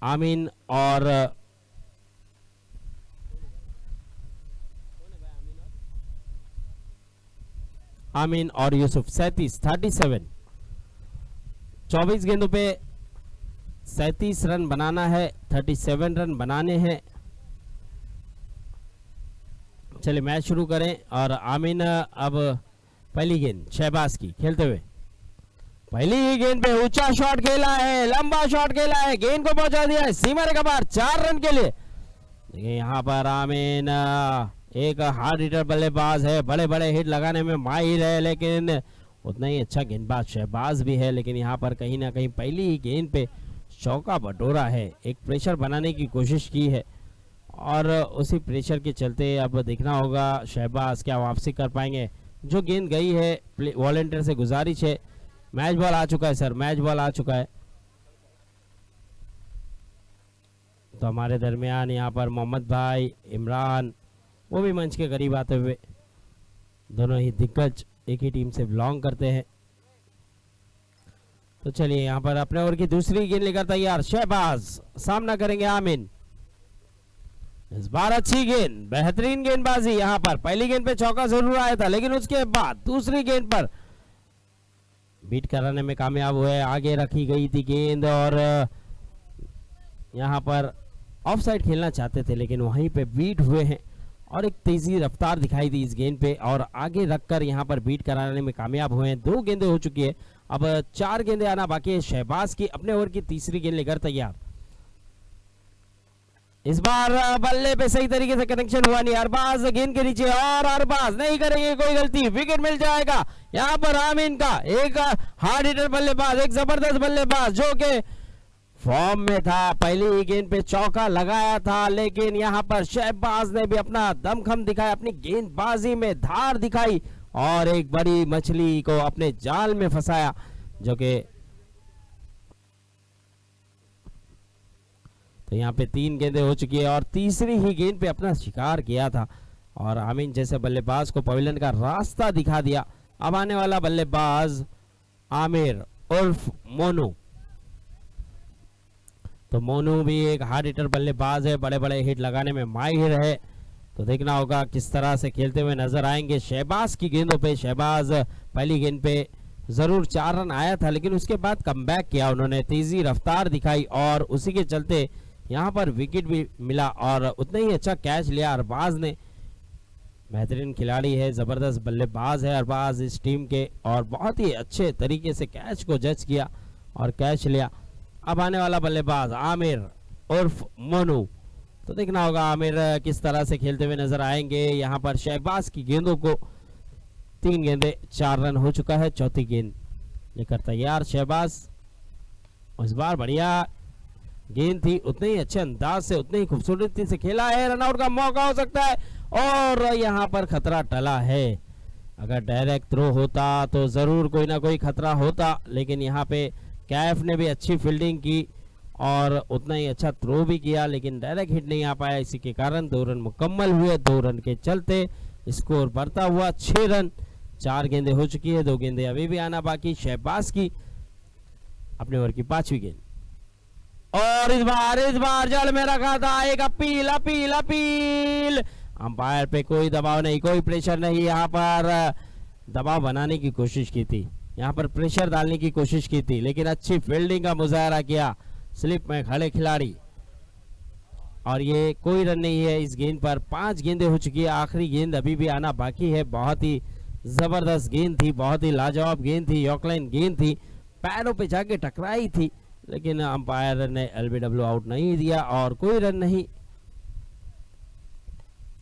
आमीन और यूसुफ। 37 24 गेंदों पे 37 रन बनाना है, 37 रन बनाने हैं। चलिए मैच शुरू करें और आमीन अब पहली गेंद शहबाज की खेलते हुए पहली ही गेंद पे ऊंचा शॉट खेला है, लंबा शॉट खेला है, गेंद को पहुंचा दिया है सीमा रेखा पार 4 रन के लिए। देखिए यहाँ पर आमीन एक हार्ड हिटर बल्लेबाज है, बड़े बड़े हिट लगाने में माहिर है, लेकिन उतना ही अच्छा गेंदबाज शहबाज भी है। लेकिन यहाँ पर कहीं ना कहीं पहली ही गेंद पे चौका बटोरा है, एक प्रेशर बनाने की कोशिश की है और उसी प्रेशर के चलते अब देखना होगा शहबाज क्या वापसी कर पाएंगे। जो गेंद गई है वॉलंटियर से गुजारिश है, मैच बॉल आ चुका है सर, मैच बॉल आ चुका है। तो हमारे दरमियान यहाँ पर मोहम्मद भाई, इमरान वो भी मंच के करीब आते हुए, दोनों ही दिग्गज एक ही टीम से बिलोंग करते हैं। तो चलिए यहाँ पर अपने ओवर की दूसरी गेंद लेकर तैयार शहबाज, सामना करेंगे आमीन। इस बार अच्छी गेंद, बेहतरीन गेंदबाजी। यहाँ पर पहली गेंद पे चौका जरूर आया था, लेकिन उसके बाद दूसरी गेंद पर बीट कराने में कामयाब हुए। आगे रखी गई थी गेंद और यहाँ पर ऑफ साइड खेलना चाहते थे, लेकिन वहीं पे बीट हुए हैं और एक तेजी रफ्तार दिखाई दी इस गेंद पे और आगे रखकर यहाँ पर बीट कराने में कामयाब हुए हैं। 2 गेंदें हो चुकी है, अब 4 गेंदें आना बाकी है। शहबाज की अपने ओवर की तीसरी गेंद लेकर तैयार। इस बार बल्ले पे सही तरीके से कनेक्शन हुआ नहीं, अरबाज गेंद के नीचे और अरबाज नहीं करेंगे कोई गलती, विकेट मिल जाएगा। यहाँ पर आमीन का एक हार्ड हिटर बल्लेबाज, एक जबरदस्त बल्लेबाज जो के फॉर्म में था, पहली ही गेंद पे चौका लगाया था, लेकिन यहाँ पर शहबाज ने भी अपना दमखम दिखाया, अपनी गेंदबाजी में धार दिखाई और एक बड़ी मछली को अपने जाल में फंसाया। जो कि तो यहाँ पे 3 गेंदें हो चुकी है और तीसरी ही गेंद पे अपना शिकार किया था और आमीन जैसे बल्लेबाज को पवेलियन का रास्ता दिखा दिया। अब आने वाला बल्लेबाज आमिर उर्फ मोनू। तो मोनू भी एक हार्ड हिटर बल्लेबाज है, बड़े बड़े हिट लगाने में माहिर है तो देखना होगा किस तरह से खेलते हुए नजर आएंगे शहबाज की गेंदों पे। शहबाज पहली गेंद पे जरूर 4 रन आया था, लेकिन उसके बाद कमबैक किया उन्होंने, तेजी रफ्तार दिखाई और उसी के चलते यहाँ पर विकेट भी मिला और उतना ही अच्छा कैच लिया अरबाज ने। बेहतरीन खिलाड़ी है, जबरदस्त बल्लेबाज है अरबाज इस टीम के, और बहुत ही अच्छे तरीके से कैच को जज किया और कैच लिया। अब आने वाला बल्लेबाज आमिर उर्फ मोनू। तो देखना होगा आमिर किस तरह से खेलते हुए नजर आएंगे। यहाँ पर शहबाज की गेंदों को 3 गेंदे 4 रन हो चुका है, चौथी गेंद लेकर तैयार शहबाज। इस बार बढ़िया गेंद थी, उतने ही अच्छे अंदाज से, उतने ही खूबसूरती से खेला है। रनआउट का मौका हो सकता है और यहाँ पर खतरा टला है। अगर डायरेक्ट थ्रो होता तो जरूर कोई ना कोई खतरा होता, लेकिन यहाँ पे कैफ ने भी अच्छी फील्डिंग की और उतना ही अच्छा थ्रो भी किया, लेकिन डायरेक्ट हिट नहीं आ पाया। इसी के कारण 2 रन मुकम्मल हुए। 2 रन के चलते स्कोर बढ़ता हुआ 6 रन। 4 गेंदें हो चुकी है, 2 गेंदें अभी भी आना बाकी। शहबाज की अपने ओवर की 5वीं गेंद और इस बार जल में रखा था। एक अपील अपील अपील। अंपायर पे कोई दबाव नहीं, कोई प्रेशर नहीं। यहाँ पर दबाव बनाने की कोशिश की थी, यहाँ पर प्रेशर डालने की कोशिश की थी, लेकिन अच्छी फील्डिंग का मुजाहरा किया स्लिप में खड़े खिलाड़ी। और ये कोई रन नहीं है इस गेंद पर। 5 गेंदें हो चुकी है, आखिरी गेंद अभी भी आना बाकी है। बहुत ही जबरदस्त गेंद थी, बहुत ही लाजवाब गेंद थी, यॉर्कलाइन गेंद थी, पैरों पे जाके टकराई थी, लेकिन अंपायर ने एलबीडब्ल्यू आउट नहीं दिया और कोई रन नहीं।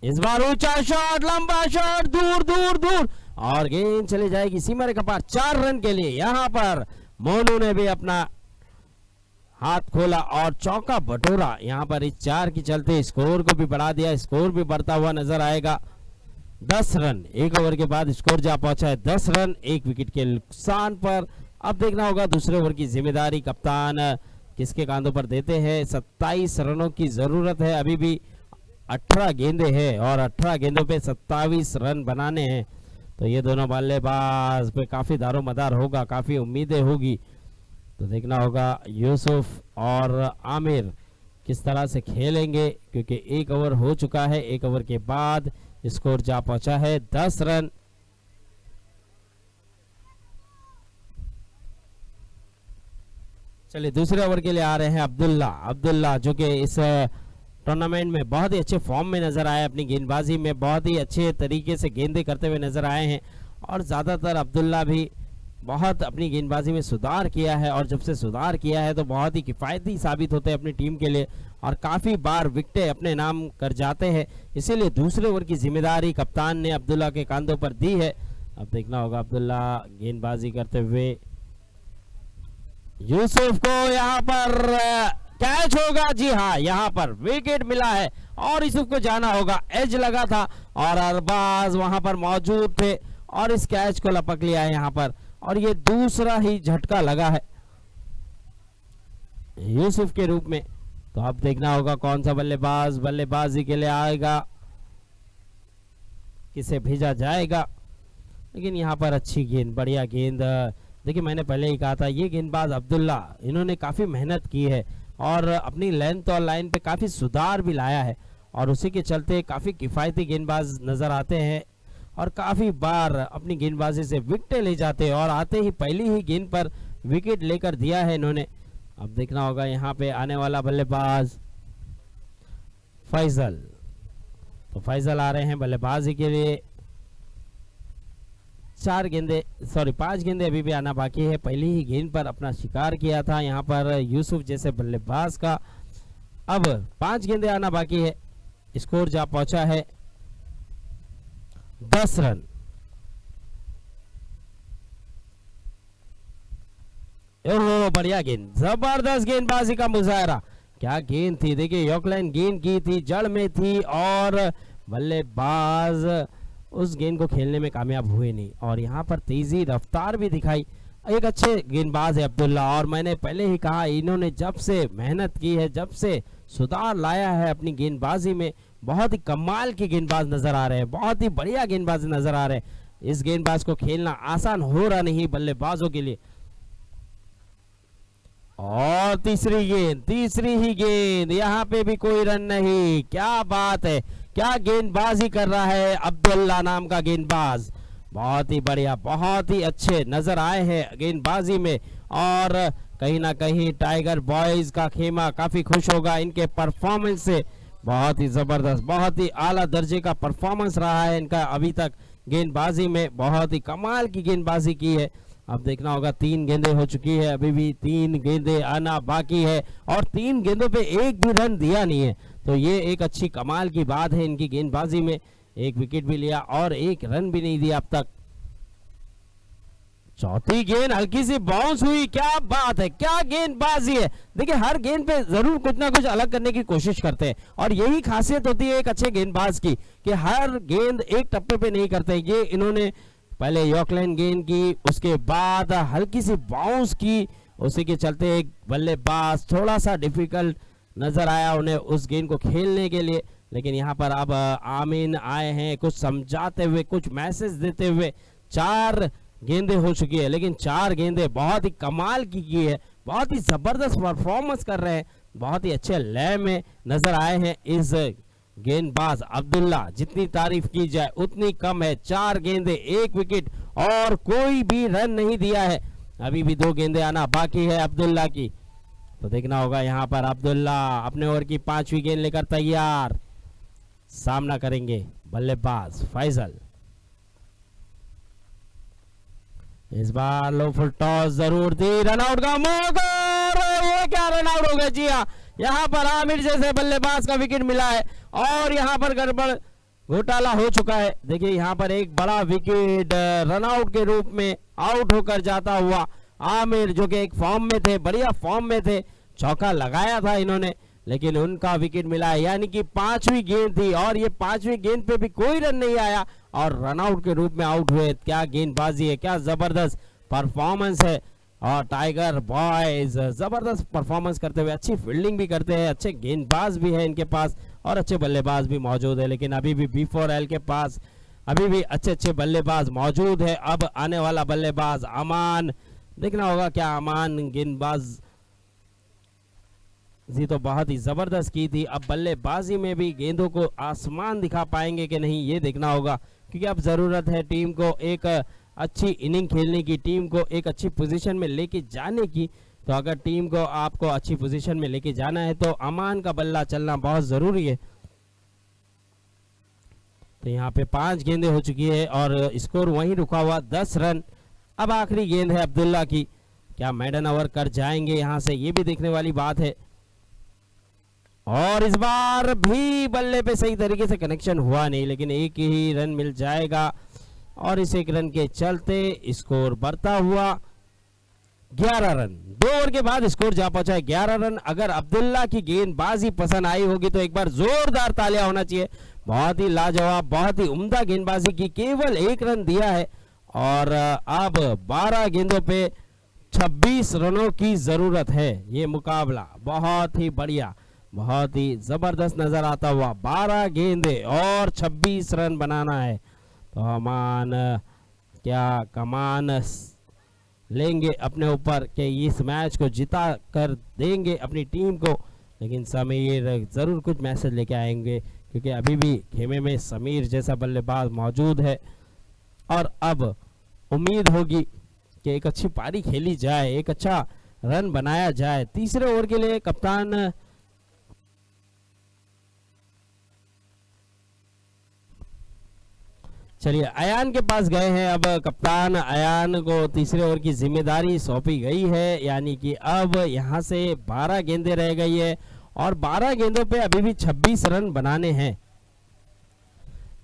इस बार ऊंचा शॉट, लंबा शॉट, दूर दूर दूर और गेंद चली जाएगी सीमा रेखा पार 4 रन के लिए। यहां पर मोनू ने भी अपना हाथ खोला और चौका बटोरा। यहां पर इस 4 के चलते स्कोर को भी बढ़ा दिया, स्कोर भी बढ़ता हुआ नजर आएगा। 10 रन, 1 ओवर के बाद स्कोर जा पहुंचा है 10 रन, 1 विकेट के नुकसान पर। अब देखना होगा दूसरे ओवर की जिम्मेदारी कप्तान किसके कांधों पर देते हैं। 27 रनों की जरूरत है, अभी भी 18 गेंदें हैं और 18 गेंदों पे 27 रन बनाने हैं। तो ये दोनों बल्लेबाज पे काफी दारोमदार होगा, काफी उम्मीदें होगी। तो देखना होगा यूसुफ और आमिर किस तरह से खेलेंगे, क्योंकि 1 ओवर हो चुका है। 1 ओवर के बाद स्कोर जा पहुंचा है 10 रन। चलिए दूसरे ओवर के लिए आ रहे हैं अब्दुल्ला जो कि इस टूर्नामेंट में बहुत ही अच्छे फॉर्म में नजर आए, अपनी गेंदबाजी में बहुत ही अच्छे तरीके से गेंदें करते हुए नजर आए हैं। और ज़्यादातर अब्दुल्ला भी बहुत अपनी गेंदबाजी में सुधार किया है, और जब से सुधार किया है तो बहुत ही किफ़ायती साबित होते हैं अपनी टीम के लिए और काफ़ी बार विकेटें अपने नाम कर जाते हैं। इसीलिए दूसरे ओवर की जिम्मेदारी कप्तान ने अब्दुल्ला के कांधों पर दी है। अब देखना होगा अब्दुल्ला गेंदबाजी करते हुए। यूसुफ को यहाँ पर कैच होगा, जी हाँ यहाँ पर विकेट मिला है और यूसुफ को जाना होगा, एज लगा था और अरबाज वहां पर मौजूद थे और इस कैच को लपक लिया है यहाँ पर, और ये दूसरा ही झटका लगा है यूसुफ के रूप में। तो अब देखना होगा कौन सा बल्लेबाज बल्लेबाजी के लिए आएगा, किसे भेजा जाएगा। लेकिन यहाँ पर अच्छी गेंद, बढ़िया गेंद। देखिए मैंने पहले ही कहा था ये गेंदबाज अब्दुल्ला, इन्होंने काफ़ी मेहनत की है और अपनी लेंथ और लाइन पे काफ़ी सुधार भी लाया है, और उसी के चलते काफ़ी किफ़ायती गेंदबाज नज़र आते हैं और काफ़ी बार अपनी गेंदबाजी से विकेटें ले जाते हैं, और आते ही पहली ही गेंद पर विकेट लेकर दिया है इन्होंने। अब देखना होगा यहाँ पे आने वाला बल्लेबाज फैजल। तो फैजल आ रहे हैं बल्लेबाजी के लिए। 5 गेंदे अभी भी आना बाकी है। पहली ही गेंद पर अपना शिकार किया था यहाँ पर यूसुफ जैसे बल्लेबाज का। अब 5 गेंदे आना बाकी है, स्कोर जा पहुंचा है 10 रन। ओहो बढ़िया गेंद, जबरदस्त गेंदबाजी का मुजाहरा, क्या गेंद थी। देखिए यॉर्कलाइन गेंद की थी, जड़ में थी और बल्लेबाज उस गेंद को खेलने में कामयाब हुए नहीं, और यहाँ पर तेजी रफ्तार भी दिखाई। एक अच्छे गेंदबाज है अब्दुल्ला, और मैंने पहले ही कहा इन्होंने जब से मेहनत की है, जब से सुधार लाया है अपनी गेंदबाजी में, बहुत ही कमाल के गेंदबाज नजर आ रहे हैं, बहुत ही बढ़िया गेंदबाज नजर आ रहे हैं। इस गेंदबाज को खेलना आसान हो रहा नहीं बल्लेबाजों के लिए। और तीसरी ही गेंद, यहाँ पे भी कोई रन नहीं। क्या बात है, क्या गेंदबाजी कर रहा है अब्दुल्ला नाम का गेंदबाज। बहुत ही बढ़िया, बहुत ही अच्छे नजर आए हैं गेंदबाजी में। और कहीं ना कहीं टाइगर बॉयज का खेमा काफी खुश होगा इनके परफॉर्मेंस से। बहुत ही जबरदस्त, बहुत ही आला दर्जे का परफॉर्मेंस रहा है इनका अभी तक गेंदबाजी में। बहुत ही कमाल की गेंदबाजी की है। अब देखना होगा, 3 गेंदें हो चुकी है, अभी भी 3 गेंदें आना बाकी है और 3 गेंदों पे एक भी रन दिया नहीं है। तो ये एक अच्छी कमाल की बात है इनकी गेंदबाजी में। 1 विकेट भी लिया और 1 रन भी नहीं दिया अब तक। चौथी गेंद हल्की सी बाउंस हुई, क्या बात है, क्या गेंदबाजी है। देखिए हर गेंद पे जरूर कुछ ना कुछ अलग करने की कोशिश करते हैं और यही खासियत होती है एक अच्छे गेंदबाज की कि हर गेंद एक टप्पे पे नहीं करते। ये इन्होंने पहले यॉर्कलैंड गेंद की, उसके बाद हल्की सी बाउंस की, उसी के चलते एक बल्लेबाज थोड़ा सा डिफिकल्ट नजर आया उन्हें उस गेंद को खेलने के लिए। लेकिन यहाँ पर अब आमीन आए हैं कुछ समझाते हुए, कुछ मैसेज देते हुए। 4 गेंदें हो चुकी है लेकिन 4 गेंदें बहुत ही कमाल की है। बहुत ही जबरदस्त परफॉर्मेंस कर रहे हैं, बहुत ही अच्छे लय में नजर आए हैं इस गेंदबाज अब्दुल्ला। जितनी तारीफ की जाए उतनी कम है। 4 गेंदें 1 विकेट और कोई भी रन नहीं दिया है। अभी भी 2 गेंदें आना बाकी है अब्दुल्ला की। तो देखना होगा यहाँ पर अब्दुल्ला अपने ओवर की 5वीं गेंद लेकर तैयार, सामना करेंगे बल्लेबाज फैसल। इस बार लो फुल टॉस जरूर थी, रनआउट का मौका, ये क्या रनआउट हो गया। जी हाँ, यहाँ पर आमिर जैसे बल्लेबाज का विकेट मिला है और यहाँ पर गड़बड़ घोटाला हो चुका है। देखिए यहाँ पर एक बड़ा विकेट रनआउट के रूप में आउट होकर जाता हुआ आमिर, जो कि एक फॉर्म में थे, बढ़िया फॉर्म में थे, चौका लगाया था इन्होंने, लेकिन उनका विकेट मिला है। यानी कि 5वीं गेंद थी और ये 5वीं गेंद पे भी कोई रन नहीं आया और रनआउट के रूप में आउट हुए। क्या गेंदबाजी है, क्या जबरदस्त परफॉर्मेंस है। और टाइगर बॉयज जबरदस्त परफॉर्मेंस करते हुए, अच्छी फील्डिंग भी करते हैं, अच्छे गेंदबाज भी है इनके पास और अच्छे बल्लेबाज भी मौजूद है। लेकिन अभी भी B4L के पास अभी भी अच्छे अच्छे बल्लेबाज मौजूद है। अब आने वाला बल्लेबाज अमान, देखना होगा क्या अमान गेंदबाज जी तो बहुत ही जबरदस्त की थी। अब बल्लेबाजी में भी गेंदों को आसमान दिखा पाएंगे कि नहीं, ये देखना होगा, क्योंकि अब जरूरत है टीम को एक अच्छी इनिंग खेलने की, टीम को एक अच्छी पोजीशन में लेके जाने की। तो अगर टीम को आपको अच्छी पोजीशन में लेके जाना है तो अमान का बल्ला चलना बहुत जरूरी है। तो यहाँ पे 5 गेंदें हो चुकी है और स्कोर वहीं रुका हुआ 10 रन। अब आखिरी गेंद है अब्दुल्ला की, क्या मैडन ओवर कर जाएंगे यहाँ से, ये भी देखने वाली बात है। और इस बार भी बल्ले पे सही तरीके से कनेक्शन हुआ नहीं, लेकिन एक ही रन मिल जाएगा और इस 1 रन के चलते स्कोर बढ़ता हुआ 11 रन। 2 ओवर के बाद स्कोर जा पहुंचा है 11 रन। अगर अब्दुल्ला की गेंदबाजी पसंद आई होगी तो एक बार जोरदार तालियां होना चाहिए। बहुत ही लाजवाब, बहुत ही उम्दा गेंदबाजी की, केवल 1 रन दिया है और अब 12 गेंदों पे 26 रनों की जरूरत है। ये मुकाबला बहुत ही बढ़िया, बहुत ही जबरदस्त नजर आता हुआ। 12 गेंदें और 26 रन बनाना है। तो अमान क्या कमान लेंगे अपने ऊपर कि इस मैच को जिता कर देंगे अपनी टीम को। लेकिन समीर जरूर कुछ मैसेज लेके आएंगे, क्योंकि अभी भी खेमे में समीर जैसा बल्लेबाज मौजूद है और अब उम्मीद होगी कि एक अच्छी पारी खेली जाए, एक अच्छा रन बनाया जाए। तीसरे ओवर के लिए कप्तान चलिए अयान के पास गए हैं। अब कप्तान अयान को तीसरे ओवर की जिम्मेदारी सौंपी गई है, यानी कि अब यहां से 12 गेंदें रह गई है और 12 गेंदों पे अभी भी 26 रन बनाने हैं।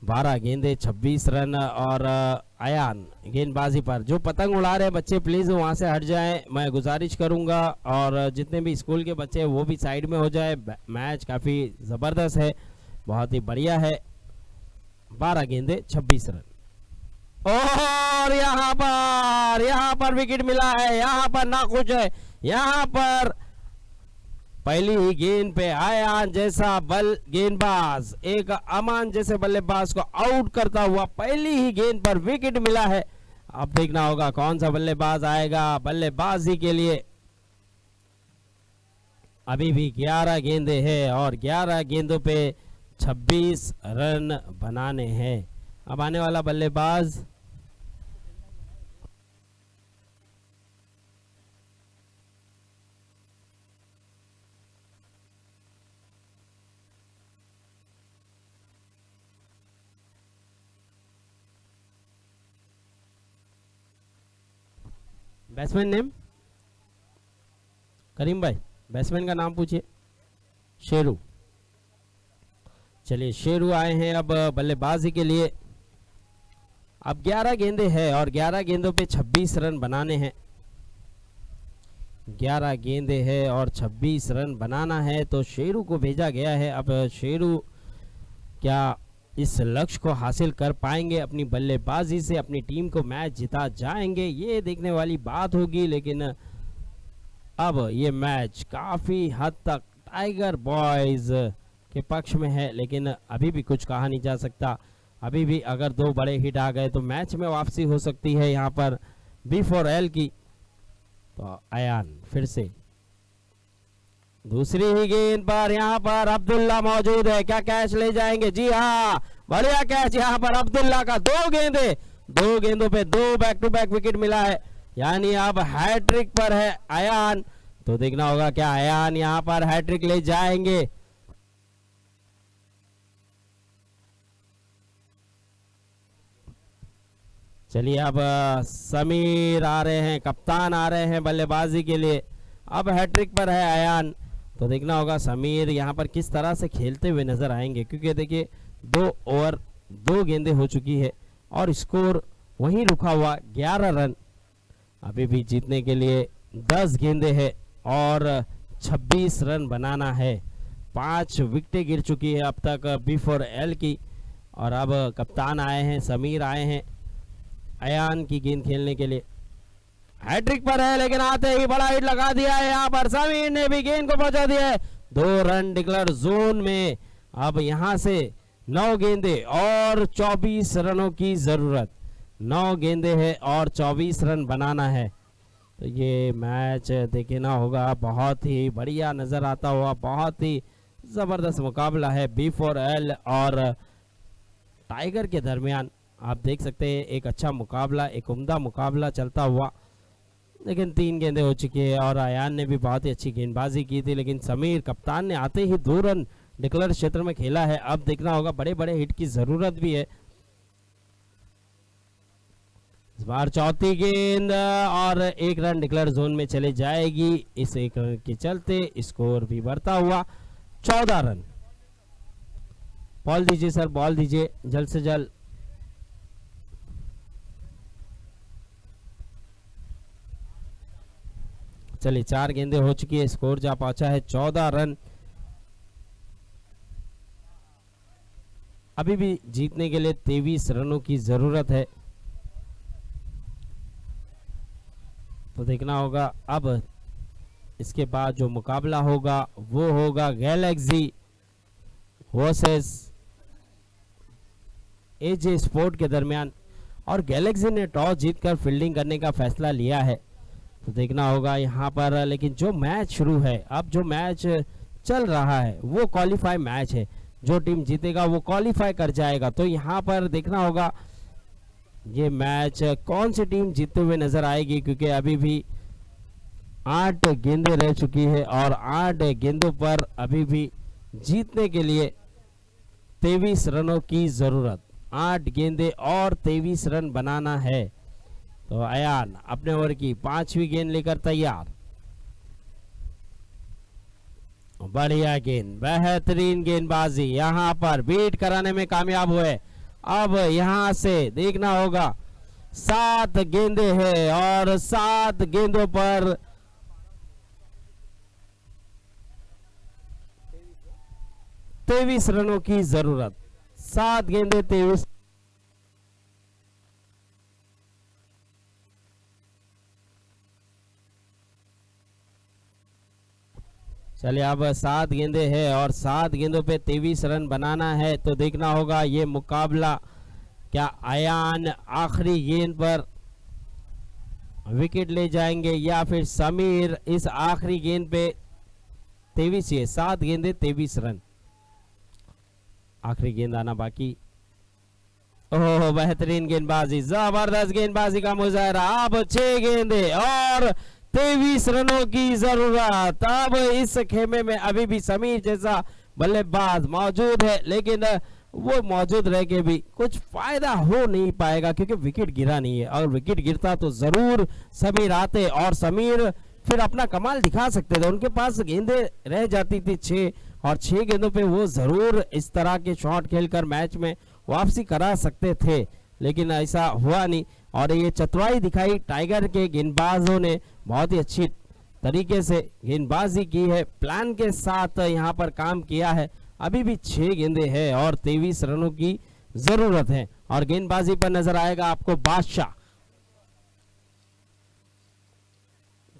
12 गेंदें 26 रन और अयान गेंदबाजी पर। जो पतंग उड़ा रहे हैं बच्चे प्लीज वहां से हट जाएं, मैं गुजारिश करूंगा। और जितने भी स्कूल के बच्चे हैं वो भी साइड में हो जाए। मैच काफी जबरदस्त है, बहुत ही बढ़िया है। 12 गेंदें 26 रन और यहाँ पर विकेट मिला है। यहाँ पर ना कुछ है, यहाँ पर पहली ही गेंद पे अयान जैसा गेंदबाज एक अमान जैसे बल्लेबाज को आउट करता हुआ पहली ही गेंद पर विकेट मिला है। अब देखना होगा कौन सा बल्लेबाज आएगा बल्लेबाजी के लिए। अभी भी 11 गेंदें हैं और 11 गेंदों पे 26 रन बनाने हैं। अब आने वाला बल्लेबाज बैट्समैन नेम करीम भाई, बैट्समैन का नाम पूछिए। शेरू। चलिए शेरू आए हैं अब बल्लेबाजी के लिए। अब 11 गेंदे हैं और 11 गेंदों पे 26 रन बनाने हैं। 11 गेंदे हैं और 26 रन बनाना है, तो शेरू को भेजा गया है। अब शेरू क्या इस लक्ष्य को हासिल कर पाएंगे? अपनी बल्लेबाजी से अपनी टीम को मैच जिता जाएंगे, ये देखने वाली बात होगी। लेकिन अब ये मैच काफ़ी हद तक टाइगर बॉयज़ के पक्ष में है, लेकिन अभी भी कुछ कहा नहीं जा सकता। अभी भी अगर 2 बड़े हिट आ गए तो मैच में वापसी हो सकती है यहाँ पर B4L की। तो अयान फिर से दूसरी ही गेंद पर यहाँ पर अब्दुल्ला मौजूद है, क्या कैच ले जाएंगे? जी हाँ, बढ़िया कैच यहाँ पर अब्दुल्ला का। 2 गेंदों पे 2 बैक टू बैक विकेट मिला है, यानी अब हैट्रिक पर है अयान। तो देखना होगा क्या अयान यहाँ पर हैट्रिक ले जाएंगे। चलिए अब समीर आ रहे हैं, कप्तान आ रहे हैं बल्लेबाजी के लिए। अब हैट्रिक पर है अयान, तो देखना होगा समीर यहाँ पर किस तरह से खेलते हुए नजर आएंगे, क्योंकि देखिए 2 ओवर 2 गेंदें हो चुकी है और स्कोर वहीं रुका हुआ 11 रन। अभी भी जीतने के लिए 10 गेंदें हैं और 26 रन बनाना है। 5 विकेटें गिर चुकी है अब तक B4L की। और अब कप्तान आए हैं, समीर आए हैं अयान की गेंद खेलने के लिए। हैट्रिक पर है, लेकिन आते ही बड़ा हिट लगा दिया है यहाँ पर। समीर ने भी गेंद को पहुंचा दिया है 2 रन डिक्लेयर जोन में। अब यहाँ से 9 गेंदे और 24 रनों की जरूरत। 9 गेंदे हैं और 24 रन बनाना है। तो ये मैच देखना होगा, बहुत ही बढ़िया नजर आता हुआ, बहुत ही जबरदस्त मुकाबला है B4L और टाइगर के दरमियान। आप देख सकते हैं एक अच्छा मुकाबला, एक उम्दा मुकाबला चलता हुआ। लेकिन 3 गेंदें हो चुकी है और अयान ने भी बहुत ही अच्छी गेंदबाजी की थी, लेकिन समीर कप्तान ने आते ही 2 रन डिक्लेयर क्षेत्र में खेला है। अब देखना होगा, बड़े बड़े हिट की जरूरत भी है। इस बार चौथी गेंद और 1 रन डिक्लेयर जोन में चले जाएगी। इस 1 रन के चलते स्कोर भी बढ़ता हुआ 14 रन। बॉल दीजिए सर, बॉल दीजिए जल्द से जल्द। चलिए 4 गेंदें हो चुकी है, स्कोर जा पहुंचा है 14 रन। अभी भी जीतने के लिए 23 रनों की जरूरत है। तो देखना होगा अब इसके बाद जो मुकाबला होगा वो होगा गैलेक्सी वर्सेस एजे स्पोर्ट के दरमियान। और गैलेक्सी ने टॉस जीतकर फील्डिंग करने का फैसला लिया है। तो देखना होगा यहाँ पर, लेकिन जो मैच शुरू है, अब जो मैच चल रहा है वो क्वालिफाई मैच है। जो टीम जीतेगा वो क्वालिफाई कर जाएगा। तो यहाँ पर देखना होगा ये मैच कौन सी टीम जीतते हुए नजर आएगी, क्योंकि अभी भी 8 गेंदें रह चुकी है और 8 गेंदों पर अभी भी जीतने के लिए 23 रनों की जरूरत। 8 गेंदें और 23 रन बनाना है। तो अयान अपने ओवर की 5वीं गेंद लेकर तैयार। बढ़िया गेंद, बेहतरीन गेंदबाजी, यहाँ पर बीट कराने में कामयाब हुए। अब यहाँ से देखना होगा 7 गेंदें हैं और 7 गेंदों पर 23 रनों की जरूरत। 7 गेंदें 23। चलिए अब 7 गेंदें हैं और 7 गेंदों पे 23 रन बनाना है। तो देखना होगा ये मुकाबला, क्या अयान आखिरी गेंद पर विकेट ले जाएंगे या फिर समीर इस आखिरी गेंद पे 23 है। 7 गेंदें 23 रन। आखिरी गेंद आना बाकी। ओह बेहतरीन गेंदबाजी, जबरदस्त गेंदबाजी का मुजाहरा। अब 6 गेंदे और 23 रनों की जरूरत। अब इस खेमे में अभी भी समीर जैसा बल्लेबाज मौजूद है, लेकिन वो मौजूद रह के भी कुछ फायदा हो नहीं पाएगा क्योंकि विकेट गिरा नहीं है। और विकेट गिरता तो जरूर समीर आते और समीर फिर अपना कमाल दिखा सकते थे। उनके पास गेंदें रह जाती थी 6 और 6 गेंदों पे वो जरूर इस तरह के शॉट खेलकर मैच में वापसी करा सकते थे, लेकिन ऐसा हुआ नहीं। और ये चतुराई दिखाई टाइगर के गेंदबाजों ने, बहुत ही अच्छी तरीके से गेंदबाजी की है, प्लान के साथ यहाँ पर काम किया है। अभी भी 6 गेंदे हैं और 23 रनों की जरूरत है। और गेंदबाजी पर नजर आएगा आपको बादशाह।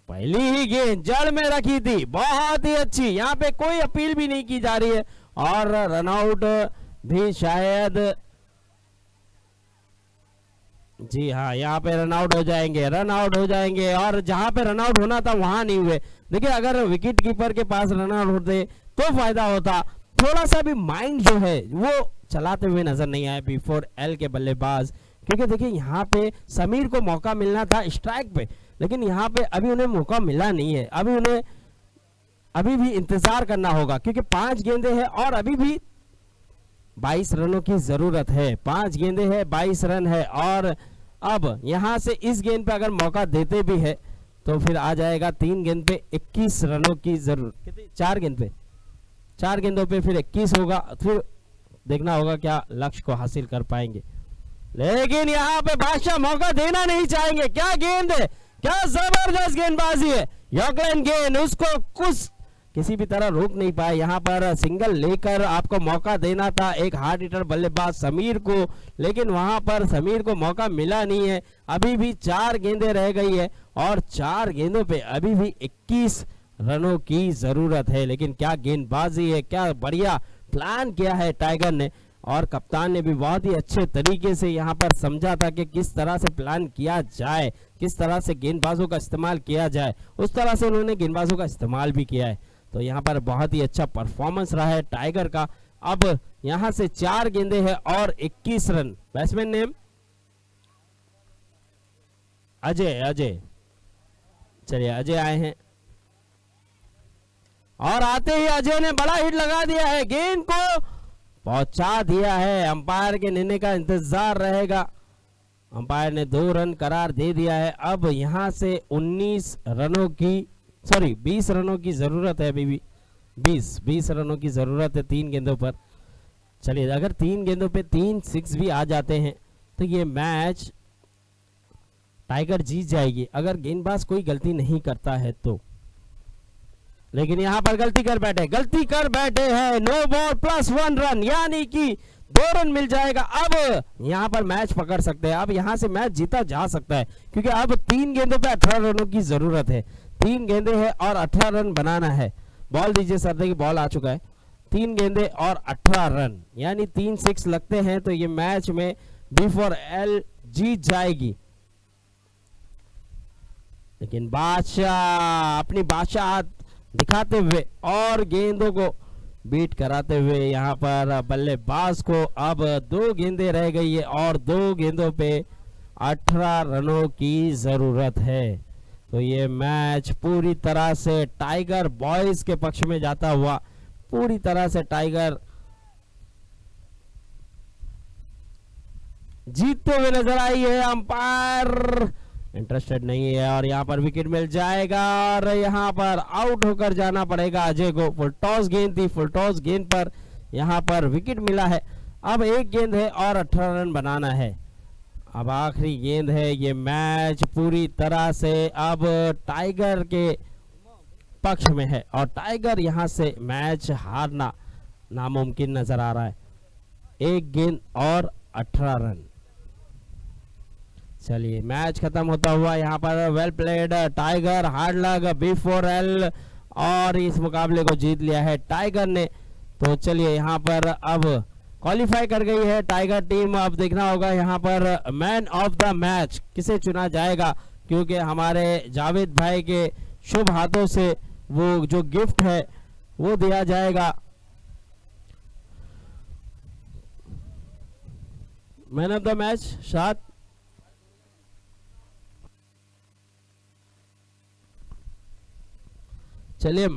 पहली ही गेंद जड़ में रखी थी, बहुत ही अच्छी, यहाँ पे कोई अपील भी नहीं की जा रही है और रनआउट भी शायद, जी हाँ, यहाँ पे रनआउट हो जाएंगे, रनआउट हो जाएंगे। और जहां पे रनआउट होना था वहां नहीं हुए। देखिए अगर विकेट कीपर के पास रनआउट होते तो फायदा होता। थोड़ा सा भी माइंड जो है वो चलाते हुए नजर नहीं आए बिफोर एल के बल्लेबाज, क्योंकि देखिए यहाँ पे समीर को मौका मिलना था स्ट्राइक पे, लेकिन यहाँ पे अभी उन्हें मौका मिला नहीं है। अभी उन्हें अभी भी इंतजार करना होगा क्योंकि 5 गेंदे हैं और अभी भी 22 रनों की जरूरत है। 5 गेंदे हैं, 22 रन है। और अब यहां से इस गेंद पे अगर मौका देते भी है तो फिर आ जाएगा 3 गेंद पे 21 रनों की जरूरत। कितनी? 4 गेंद पे, 4 गेंदों पे फिर 21 होगा। फिर देखना होगा क्या लक्ष्य को हासिल कर पाएंगे, लेकिन यहाँ पे बादशाह मौका देना नहीं चाहेंगे। क्या गेंद है, क्या जबरदस्त गेंदबाजी है। यॉर्कलैंड गेंद उसको कुछ किसी भी तरह रोक नहीं पाए। यहाँ पर सिंगल लेकर आपको मौका देना था एक हार्ड हिटर बल्लेबाज समीर को, लेकिन वहां पर समीर को मौका मिला नहीं है। अभी भी 4 गेंदें रह गई है और 4 गेंदों पे अभी भी 21 रनों की जरूरत है। लेकिन क्या गेंदबाजी है, क्या बढ़िया प्लान किया है टाइगर ने। और कप्तान ने भी बहुत ही अच्छे तरीके से यहाँ पर समझा था कि किस तरह से प्लान किया जाए, किस तरह से गेंदबाजों का इस्तेमाल किया जाए, उस तरह से उन्होंने गेंदबाजों का इस्तेमाल भी किया है। तो यहाँ पर बहुत ही अच्छा परफॉर्मेंस रहा है टाइगर का। अब यहाँ से 4 गेंदे हैं और 21 run. Batsman name Ajay, Ajay, चलिए अजय आए हैं और आते ही अजय ने बड़ा हिट लगा दिया है, गेंद को पहुंचा दिया है। अंपायर के निर्णय का इंतजार रहेगा। अंपायर ने 2 रन करार दे दिया है। अब यहां से 19 रनों की 20 रनों की जरूरत है। अभी भी 20 रनों की जरूरत है 3 गेंदों पर। चलिए अगर 3 गेंदों पे 3 6 भी आ जाते हैं तो ये मैच टाइगर जीत जाएगी, अगर गेंदबाज कोई गलती नहीं करता है तो। लेकिन यहां पर गलती कर बैठे हैं। नो बॉल +1 रन, यानी कि 2 रन मिल जाएगा। अब यहां पर मैच पकड़ सकते हैं। अब यहां से मैच जीता जा सकता है क्योंकि अब 3 गेंदों पे 18 रनों की जरूरत है। 3 गेंदे हैं और 18 रन बनाना है। बॉल दीजिए सर, देखिए बॉल आ चुका है। 3 गेंदे और 18 रन, यानी 3 6 लगते हैं तो ये मैच में B4L जीत जाएगी। लेकिन बादशाह अपनी बादशाह दिखाते हुए और गेंदों को बीट कराते हुए यहाँ पर बल्लेबाज को अब 2 गेंदें रह गई है और 2 गेंदों पे 18 रनों की जरूरत है। तो ये मैच पूरी तरह से टाइगर बॉयज के पक्ष में जाता हुआ, पूरी तरह से टाइगर जीतते हुए नजर आई है। अंपायर इंटरेस्टेड नहीं है और यहाँ पर विकेट मिल जाएगा और यहाँ पर आउट होकर जाना पड़ेगा अजय को। फुल टॉस गेंद थी, फुल टॉस गेंद पर यहाँ पर विकेट मिला है। अब 1 गेंद है और 18 रन बनाना है। अब आखिरी गेंद है। ये मैच पूरी तरह से अब टाइगर के पक्ष में है और टाइगर यहाँ से मैच हारना नामुमकिन नजर आ रहा है। 1 गेंद और 18 रन। चलिए मैच खत्म होता हुआ यहाँ पर well played tiger, hard luck B4L और इस मुकाबले को जीत लिया है टाइगर ने। तो चलिए यहाँ पर अब क्वालिफाई कर गई है टाइगर टीम। अब देखना होगा यहाँ पर मैन ऑफ द मैच किसे चुना जाएगा, क्योंकि हमारे जावेद भाई के शुभ हाथों से वो जो गिफ्ट है वो दिया जाएगा। मैन ऑफ द मैच शाद। चलिए